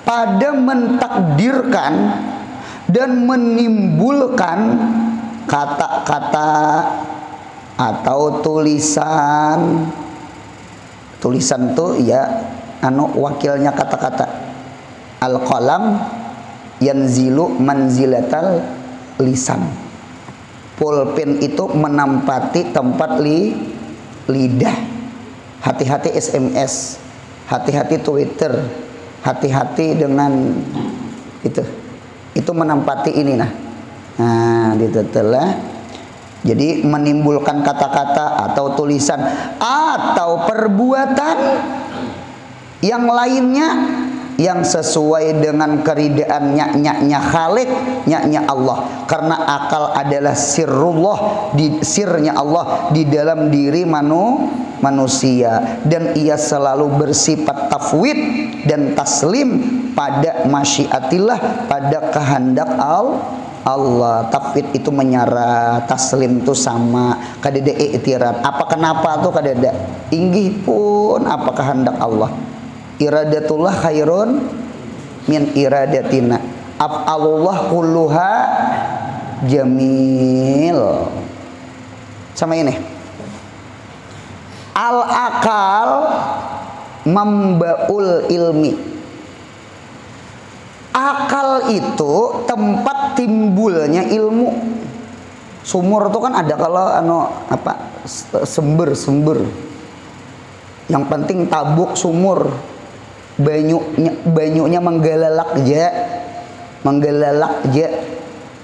pada mentakdirkan dan menimbulkan kata-kata atau tulisan tuh ya wakilnya kata-kata al-qalam yanzilu manzilatal lisan. Pulpen itu menempati tempat lidah. Hati-hati SMS, hati-hati Twitter, hati-hati dengan itu menempati ini nah ditetelah. Jadi menimbulkan kata-kata atau tulisan atau perbuatan yang lainnya yang sesuai dengan keridaan nya Khalik, nya Allah. Karena akal adalah sirrullah, sirnya Allah di dalam diri manusia, dan ia selalu bersifat tafwid dan taslim pada masyiatillah, pada kehendak Allah. Tafwid itu menyerah, taslim itu sama, kadada i'tirad. Apa kenapa tuh kadada? Inggih pun apa kehendak Allah. Iradatullah khairun min iradatina. Af'alullah kulluha jamil. Sama ini. Al-akal membaul ilmi. Akal itu tempat timbulnya ilmu. Sumur itu kan ada kalau sumber. Yang penting tabuk sumur, banyunya menggalalak aja, menggalalak aja.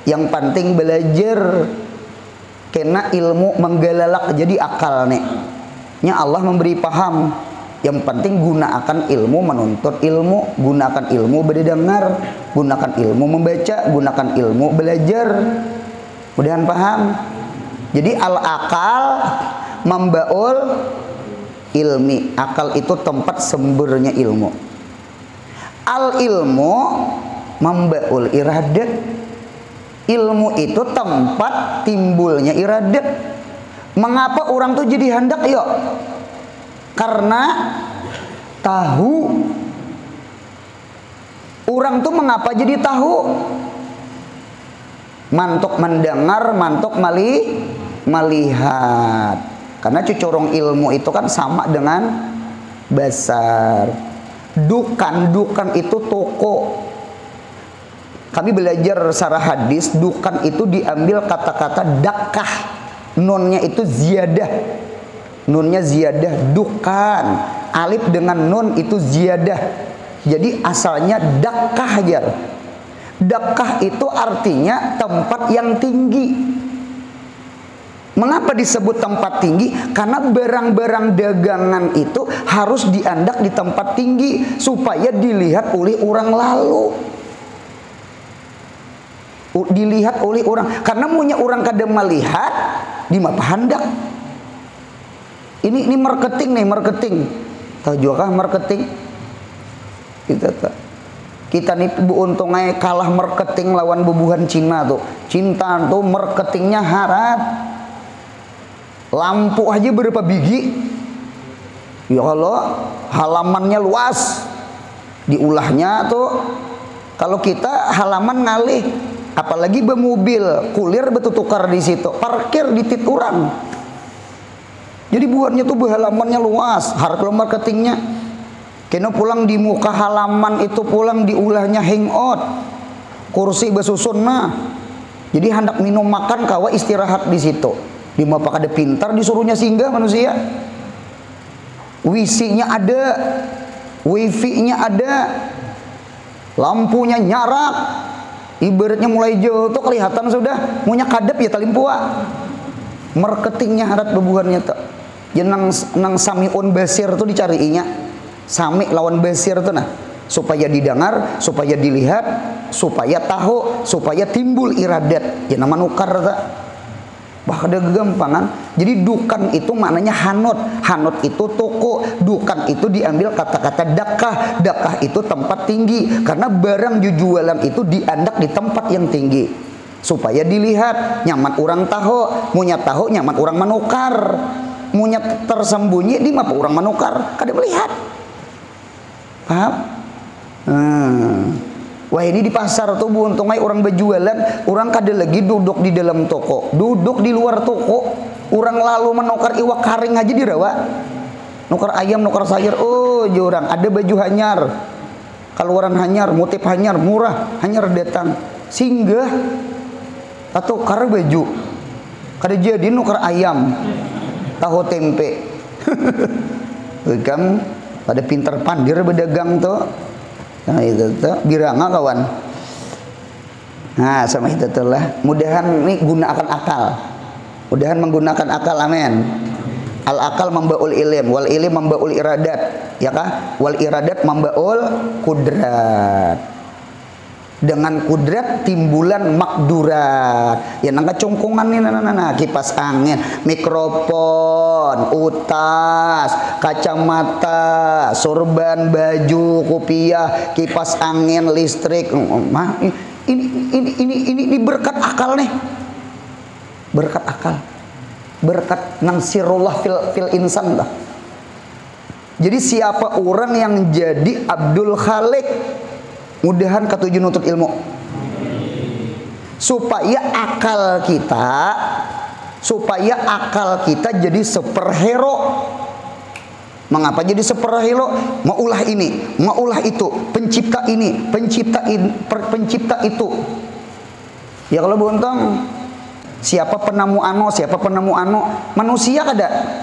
Yang penting belajar, kena ilmu menggalalak jadi akal nih. Nya Allah memberi paham. Yang penting gunakan ilmu menuntut ilmu, gunakan ilmu berdengar, gunakan ilmu membaca, gunakan ilmu belajar. Mudahan paham. Jadi al-akal membaul ilmi. Akal itu tempat sumbernya ilmu. Al-ilmu membaul iradat. Ilmu itu tempat timbulnya iradat. Mengapa orang tuh jadi hendak yuk? Karena tahu. Orang tuh mengapa jadi tahu? Mantuk mendengar, mantuk melihat. Karena cucorong ilmu itu kan sama dengan basar. Dukan itu toko. Kami belajar secara hadis, dukan itu diambil kata-kata dakah. Nunnya itu ziyadah. Nunnya ziyadah, dukan. Alif dengan nun itu ziyadah. Jadi asalnya dakah aja. Dakah itu artinya tempat yang tinggi. Mengapa disebut tempat tinggi? Karena barang-barang dagangan itu harus diandak di tempat tinggi supaya dilihat oleh orang lalu. Dilihat oleh orang. Karena punya orang kada melihat di mapa hendak. Ini marketing nih, marketing. Tahu juga kah marketing? Kita nih untungnya kalah marketing lawan bubuhan Cina tuh. Cinta tuh marketingnya harat. Lampu aja berapa biji? Ya Allah, halamannya luas. Diulahnya tuh. Kalau kita halaman ngalih, apalagi bermobil, kulir betul tukar di situ, parkir di titik orang. Jadi buatnya tuh halamannya luas, harga marketingnya. Kena pulang di muka halaman itu pulang diulahnya hangout, kursi besusun nah. Jadi hendak minum makan kawa istirahat di situ. Di mapa kada pintar disuruhnya singgah manusia. WC-nya ada, wifi-nya ada, lampunya nyarak. Ibaratnya mulai jauh tuh kelihatan sudah punya kadep ya talimpua. Marketingnya harat bebuhannya tuh. Nang samiun basir tuh dicariinya. Sami lawan basir tuh nah. Supaya didengar, supaya dilihat, supaya tahu, supaya timbul iradat. Ya nama nukar tuh. Bah ada gampangan. Jadi dukan itu maknanya hanut. Hanut itu toko. Dukan itu diambil kata-kata dakah. Dakah itu tempat tinggi. Karena barang jualan itu diandak di tempat yang tinggi. Supaya dilihat. Nyaman orang tahu. Munya tahu nyaman orang menukar. Munya tersembunyi di mapa orang menukar. Kada melihat. Paham? Wah ini di pasar tuh untungnya orang berjualan, orang kada lagi duduk di dalam toko, duduk di luar toko. Orang lalu menukar iwak karing aja dirawa, nukar ayam, nukar sayur. Oh jurang ada baju hanyar, keluaran hanyar, motif hanyar, murah, hanyar datang singgah atau kar baju, kada jadi nukar ayam, tahu tempe. Kan pada pintar pandir berdagang tuh. Nah itu tuh biranga kawan. Nah sama itu tuh lah. Mudahan ini gunakan akal. Mudahan menggunakan akal, amin. Al akal membaul ilim, wal ilim membaul iradat, ya kah? Wal iradat membaul kudrat. Dengan kudrat timbulan makdurat. Ya nangka congkongan nih kipas angin, mikrofon, utas, kacamata, sorban, baju, kopiah, kipas angin, listrik. Ini berkat akal nih. Berkat akal. Berkat nang sirullah fil insan dah. Jadi siapa orang yang jadi Abdul Khalik, mudahan ketujuh nutut ilmu supaya akal kita jadi superhero. Mengapa jadi superhero? Maulah ini, maulah itu, pencipta ini, pencipta itu. Ya kalau buntang siapa penemu ano, siapa penemu ano, manusia kada.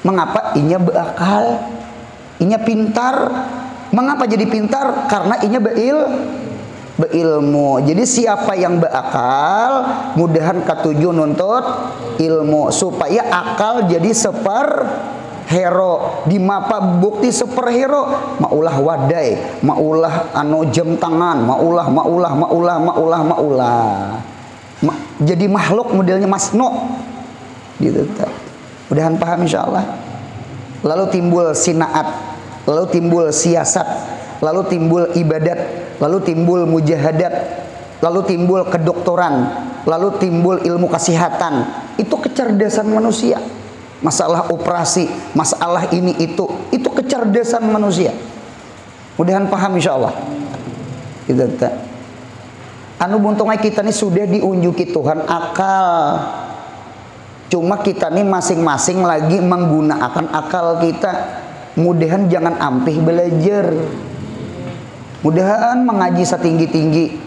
Mengapa? Inya beakal, inya pintar. Mengapa jadi pintar? Karena inya beilmu. Jadi siapa yang beakal, mudahan katuju nuntut ilmu supaya akal jadi superhero. Di mapa bukti superhero, maulah wadai, maulah anu jam tangan, maulah. Jadi makhluk modelnya Masno. Gitu. Mudahan paham insyaallah. Lalu timbul sinaat, lalu timbul siasat, lalu timbul ibadat, lalu timbul mujahadat, lalu timbul kedokteran, lalu timbul ilmu kesehatan. Itu kecerdasan manusia. Masalah operasi, masalah ini itu kecerdasan manusia. Mudahan paham insyaallah. Gitu. Anu buntungnya kita ini sudah diunjuki Tuhan akal. Cuma kita nih masing-masing lagi menggunakan akal kita. Mudahan jangan ampih belajar. Mudahan mengaji setinggi-tinggi.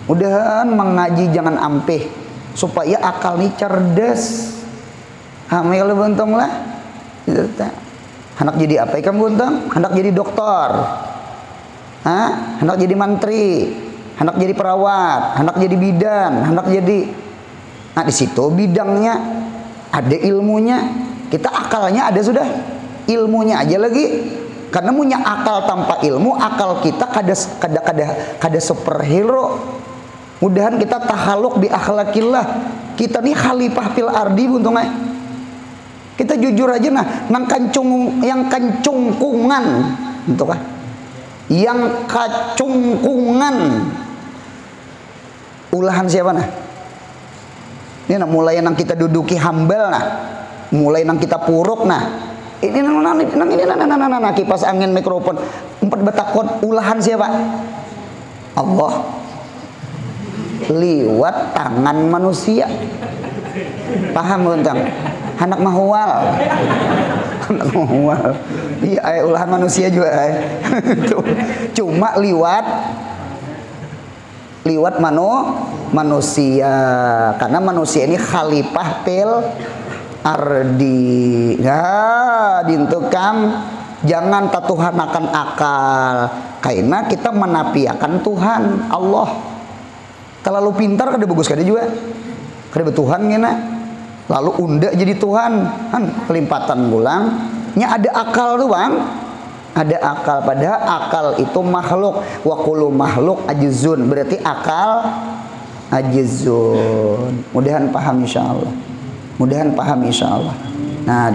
Mudahan mengaji jangan ampih. Supaya akal nih cerdas. Hamil buntung lah. Hendak jadi apa ikan buntung? Hendak jadi dokter. Hendak jadi mantri. Hendak jadi perawat. Hendak jadi bidan. Hendak jadi... Nah di situ bidangnya ada ilmunya. Kita akalnya ada sudah. Ilmunya aja lagi. Karena punya akal tanpa ilmu, akal kita kada superhero. Mudahan kita tahaluk bi akhlakillah. Kita nih khalifah fil ardi buntungnya. Kita jujur aja yang kancungkungan, untuk yang kacungkungan. Ulahan siapa nah? Ini mulai nang kita duduki hambal nah, mulai nang kita puruk nah. Ini kipas angin mikrofon 4 betakon ulahan siapa? Allah. Liwat tangan manusia. Paham buntang? Anak mahwal. Anak mahwal. Iya, ulahan manusia juga. Cuma liwat manusia. Karena manusia ini khalifah fil ardi. Nah, dintukam jangan tatuhanakan akal. Karena kita menafiakan Tuhan Allah. Kalau pintar kada bagus kada juga. Kada betuhan ngena. Lalu unda jadi Tuhan. Kan kelimpatan bulang. Nya ada akal tuh, Bang. Ada akal, padahal akal itu makhluk. Wa kullu makhluk ajizun. Berarti akal ajizun. Mudahan paham insyaallah. Mudahan paham insyaallah. Nah,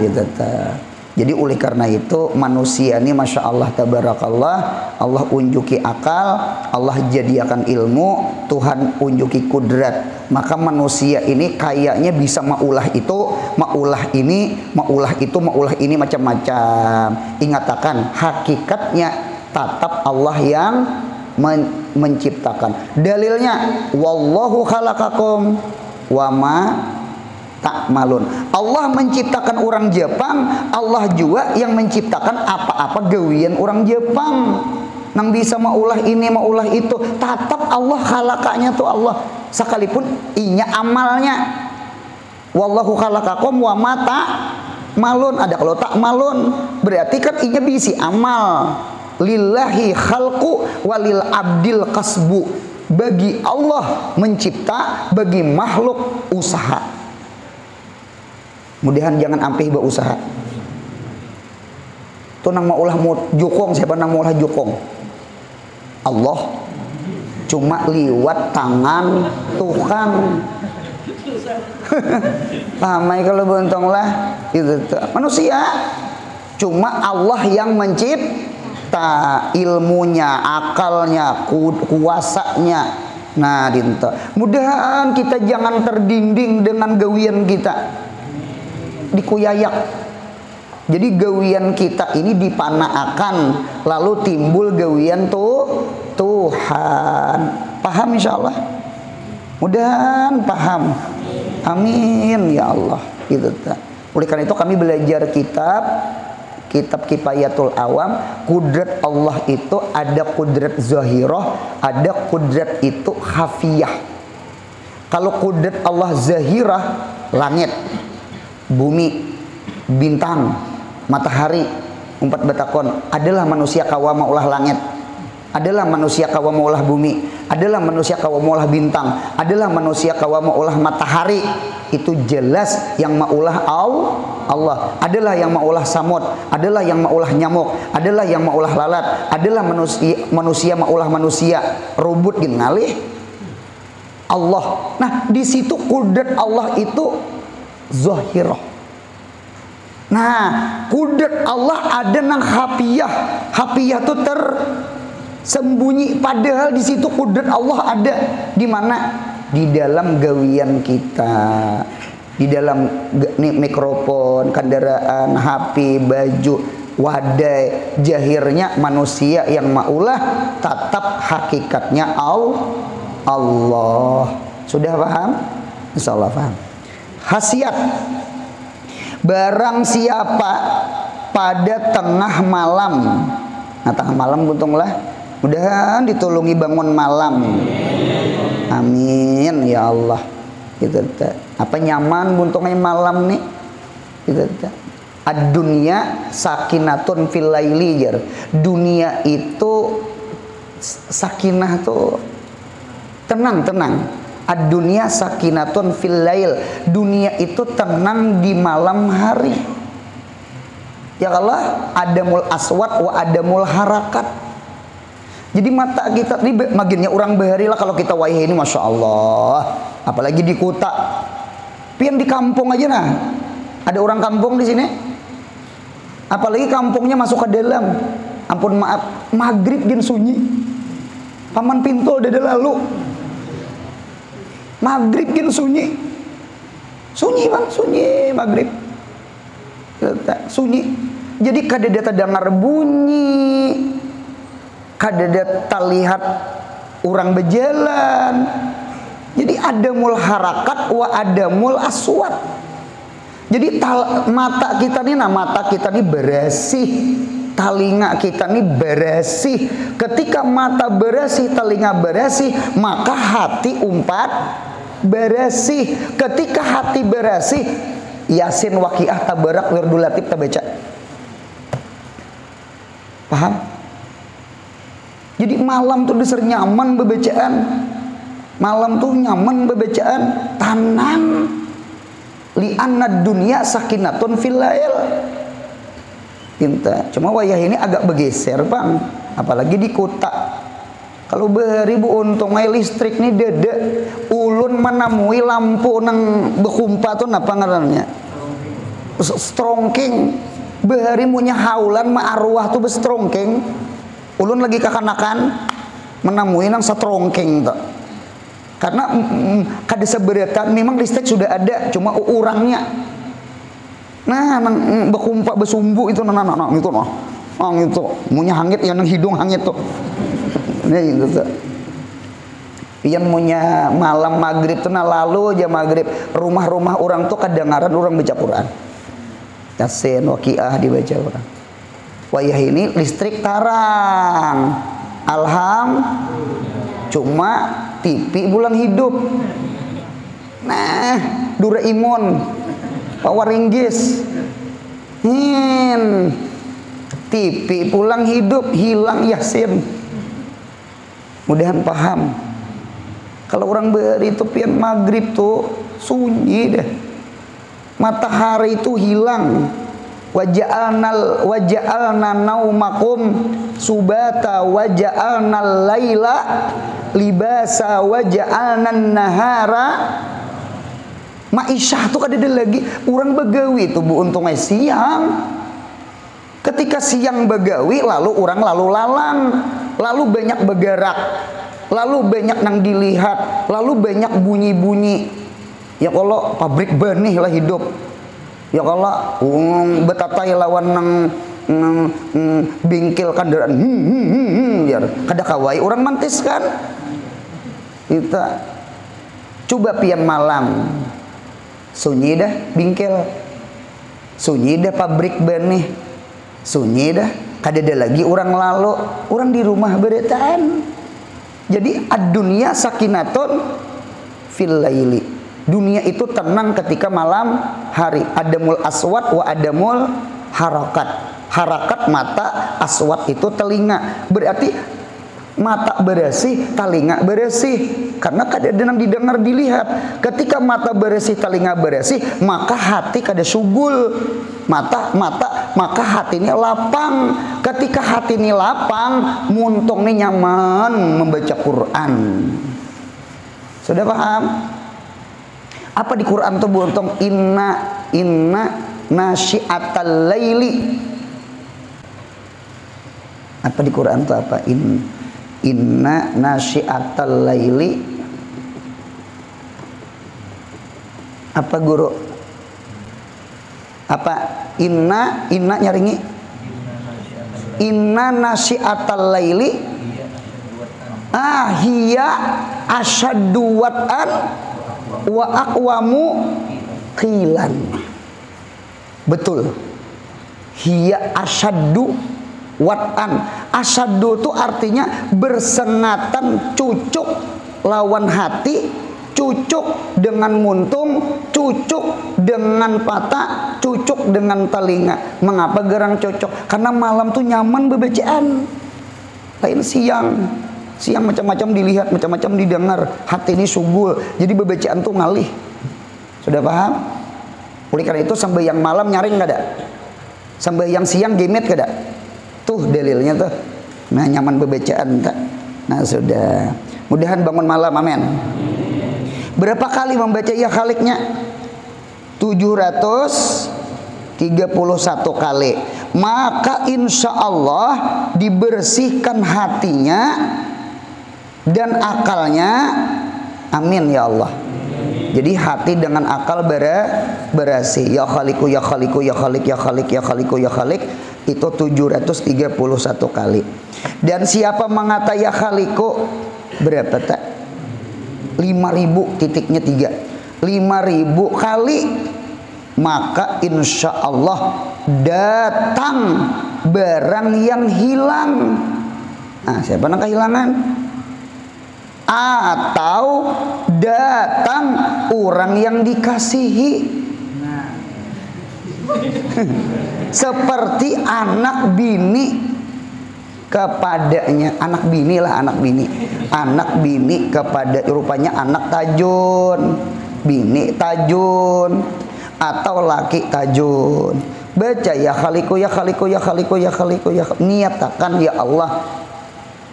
jadi oleh karena itu manusia ini masya Allah tabarakallah, Allah unjuki akal, Allah jadikan ilmu, Tuhan unjuki kudrat. Maka manusia ini kayaknya bisa maulah itu, maulah ini, maulah itu, maulah ini macam-macam. Ingatakan hakikatnya tetap Allah yang menciptakan. Dalilnya wallahu khalaqakum wama ta'malun. Allah menciptakan orang Jepang, Allah juga yang menciptakan apa-apa gawian orang Jepang. Nang bisa maulah ini, maulah itu, tetap Allah khalaqanya tuh Allah. Sekalipun inya amalnya. Wallahu khalaqakum wa ma ta'malun. Ada kalau ta'malun berarti kan inya bisi amal. Lillahi khalqu walil abdil kasbu. Bagi Allah mencipta, bagi makhluk usaha. Mudahan jangan ampih berusaha. Tuh nang maulah jukong, siapa nang maulah jukong? Allah. Cuma liwat tangan tukang. Pamai kalau bontong lah itu manusia. Cuma Allah yang mencipta, ilmunya, akalnya, kuasanya. Nah, dinto. Mudahan kita jangan terdinding dengan gawian kita. Dikuyayak. Jadi gawian kita ini dipanaakan, lalu timbul gawian Tuhan. Paham insyaallah? Mudahan paham. Amin ya Allah. Gitu. Oleh karena itu kami belajar kitab Kifayatul Awam. Kudrat Allah itu ada kudrat zahirah, ada kudrat itu khafiyah. Kalau kudrat Allah zahirah, langit, bumi, bintang, matahari umpat batakon, adalah manusia kawa maulah langit, adalah manusia kawa maulah bumi, adalah manusia kawa maulah bintang, adalah manusia kawa maulah matahari. Itu jelas yang maulah Allah, adalah yang maulah samud, adalah yang maulah nyamuk, adalah yang maulah lalat, adalah manusia maulah manusia. Rubut gin ngalih Allah. Nah, di situ kudrat Allah itu zahirah. Nah, kudrat Allah ada nang hafiyah. Hafiyah itu tersembunyi, padahal di situ kudrat Allah ada. Di mana? Di dalam gawian kita, di dalam mikrofon, kendaraan, HP, baju, wadai, jahirnya manusia yang maulah, tetap hakikatnya Allah. Sudah paham? Insyaallah paham. Khasiat: barang siapa pada tengah malam, nah tengah malam buntunglah, mudahan ditulungi bangun malam, amin ya Allah. Gitu, apa nyaman buntungnya malam nih, gitu. Ad-dunya sakinatun fil laili, jar. Dunia itu sakinah tuh tenang. Ad-dunya sakinatun fil lail. Dunia itu tenang di malam hari. Ya Allah, adamul aswat wa adamul harakat. Jadi mata kita ini maginnya orang bahari lah kalau kita wayah ini, masya Allah. Apalagi di kota, pian di kampung aja nah. Ada orang kampung di sini. Apalagi kampungnya masuk ke dalam. Ampun maaf, maghrib gin sunyi. Paman pintu udah lalu. Maghrib gin sunyi. Sunyi bang, sunyi maghrib. Sunyi. Jadi kadada dengar bunyi, kadada lihat orang berjalan. Jadi adamul harakat wa adamul aswat. Jadi mata kita nih bersih, telinga kita nih bersih. Ketika mata bersih, telinga bersih, maka hati umpat bersih. Ketika hati bersih, Yasin, Waqiah, Tabarak, Wirdul Latif kita baca. Paham? Jadi malam tuh diser nyaman bebacaan. Malam tuh nyaman bebacaan, tenang. Li'anna dunya sakinatun fil lail. Pinta. Cuma wayah ini agak bergeser, Bang. Apalagi di kota. Kalau beribu untung listrik nih dada, ulun menemui lampu nang bekumpa tuh napa ngarannya? Strongking. Behari punya haulan ma arwah tuh bestrongking. Ulun lagi kakanakan menemui nang strongking tuh. Karena kada seberatan memang listrik sudah ada, cuma urangnya. Nah, nang bekumpa besumbu itu nah itu noh. Itu punya hangit ya nang hidung hangit tuh. Nah itu tuh. Yang punya malam maghrib tuh nah lalu aja maghrib rumah-rumah orang tuh kedengaran orang baca Quran. Yasin, Waqiah dibaca orang. Wayah ini listrik tarang. Cuma TV bulan hidup. Nah, Doraemon, Power Rangers, TV pulang hidup, hilang Yasin. Mudahan paham. Kalau orang beri itu pian maghrib tuh sunyi deh. Matahari itu hilang. Waja'alna naumakum subata waja'alna laila libasa waja'alna nahara ma'isyah tuh ada lagi orang begawi tuh bu untungnya siang. Ketika siang begawi lalu orang lalu lalang, lalu banyak bergerak, lalu banyak nang dilihat, lalu banyak bunyi-bunyi. Ya Allah, pabrik benih lah hidup. Ya Allah, betatai lawan nang bingkil kendaraan. Ya, kada kawai orang mantis kan. Kita coba pian malam. Sunyi dah bingkil. Sunyi dah pabrik benih. Sunyi dah, kada ada lagi orang lalu, orang di rumah beretaan. Jadi ad-dunya sakinatun fil laili. Dunia itu tenang ketika malam hari. Adamul aswat wa adamul harakat. Harakat mata, aswat itu telinga. Berarti mata bersih, telinga bersih. Karena kadang didengar, dilihat. Ketika mata bersih, telinga bersih, maka hati kada sugul. Mata, maka hati ini lapang. Ketika hati ini lapang, muntung ini nyaman membaca Quran. Sudah paham? Apa di Quran tuh buntung? Inna nasyiatal laili. Apa di Quran tuh apa? Inna nasyiatal laili. Apa guru? Apa? Inna nyaringi. Inna nasyiatal laili. Hiya asyaddu wat'an wa aqwamu qilan. Betul. Hiya asyaddu wat'an. Asyaddu itu artinya bersengatan, cucuk lawan hati, cucuk dengan muntung, cucuk dengan patah, cucuk dengan telinga. Mengapa gerang cocok? Karena malam tuh nyaman bebecaan. Lain siang macam-macam dilihat, macam-macam didengar, hati ini sugul, jadi bebecaan tuh ngalih. Sudah paham? Oleh karena itu sampai yang malam nyaring gak ada, sampai yang siang gemet gak ada. Tuh dalilnya tuh. Nah, nyaman bebecaan tak. Nah, sudah. Mudahan bangun malam, amin. Berapa kali membaca ya khaliknya? 731 kali. Maka insya Allah dibersihkan hatinya dan akalnya. Amin ya Allah. Jadi hati dengan akal bersih. Ya khaliku ya khaliku ya khalik ya khalik ya khaliku ya khalik. Itu 731 kali. Dan siapa mengata ya khaliku, berapa tak? 5.000 titiknya 3. 5.000 kali, maka insya Allah datang barang yang hilang. Nah, siapa yang kehilangan? Atau datang orang yang dikasihi. Seperti anak bini kepadanya, anak bini kepada, rupanya anak tajun, bini tajun, atau laki tajun. Baca ya khaliku ya khaliku ya khaliku ya khaliku ya khaliku. Niatakan ya Allah,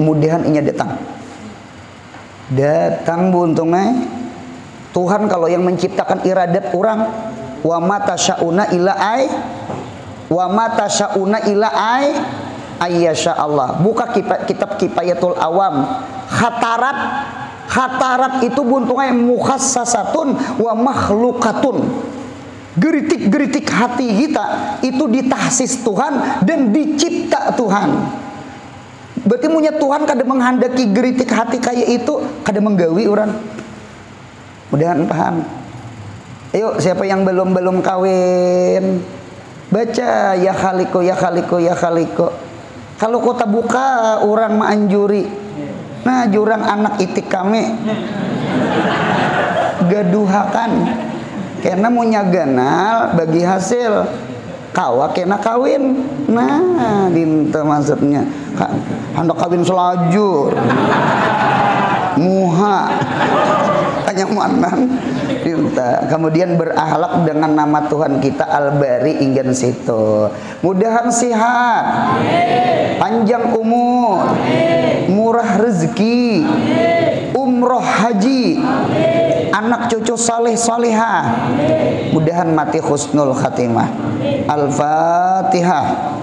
mudahan inya datang buntungnya. Tuhan kalau yang menciptakan iradat orang, wa ma tasyauna illa ayyasha Allah. Buka kitab Kifayatul Awam. Khatarat itu buntungnya mukhassasatun wa makhlukatun. Geritik-geritik hati kita itu ditahsis Tuhan dan dicipta Tuhan. Berarti punya Tuhan kada menghendaki geritik hati kayak itu, kada menggawi orang. Mudahan paham. Ayo, siapa yang belum kawin, baca ya khaliku ya khaliku ya khaliku. Kalau kota buka orang maanjuri. Nah, jurang anak itik kami gaduhakan. Karena munya ganal bagi hasil kawa kena kawin. Nah, dinta maksudnya hendak kawin selajur muha kanyamanan dinta. Kemudian berakhlak dengan nama Tuhan kita Al-Bari ingin situ. Mudahan sehat, panjang umur, murah rezeki, umroh haji, anak cucu saleh salihah. Mudahan mati husnul khatimah. Al-Fatihah.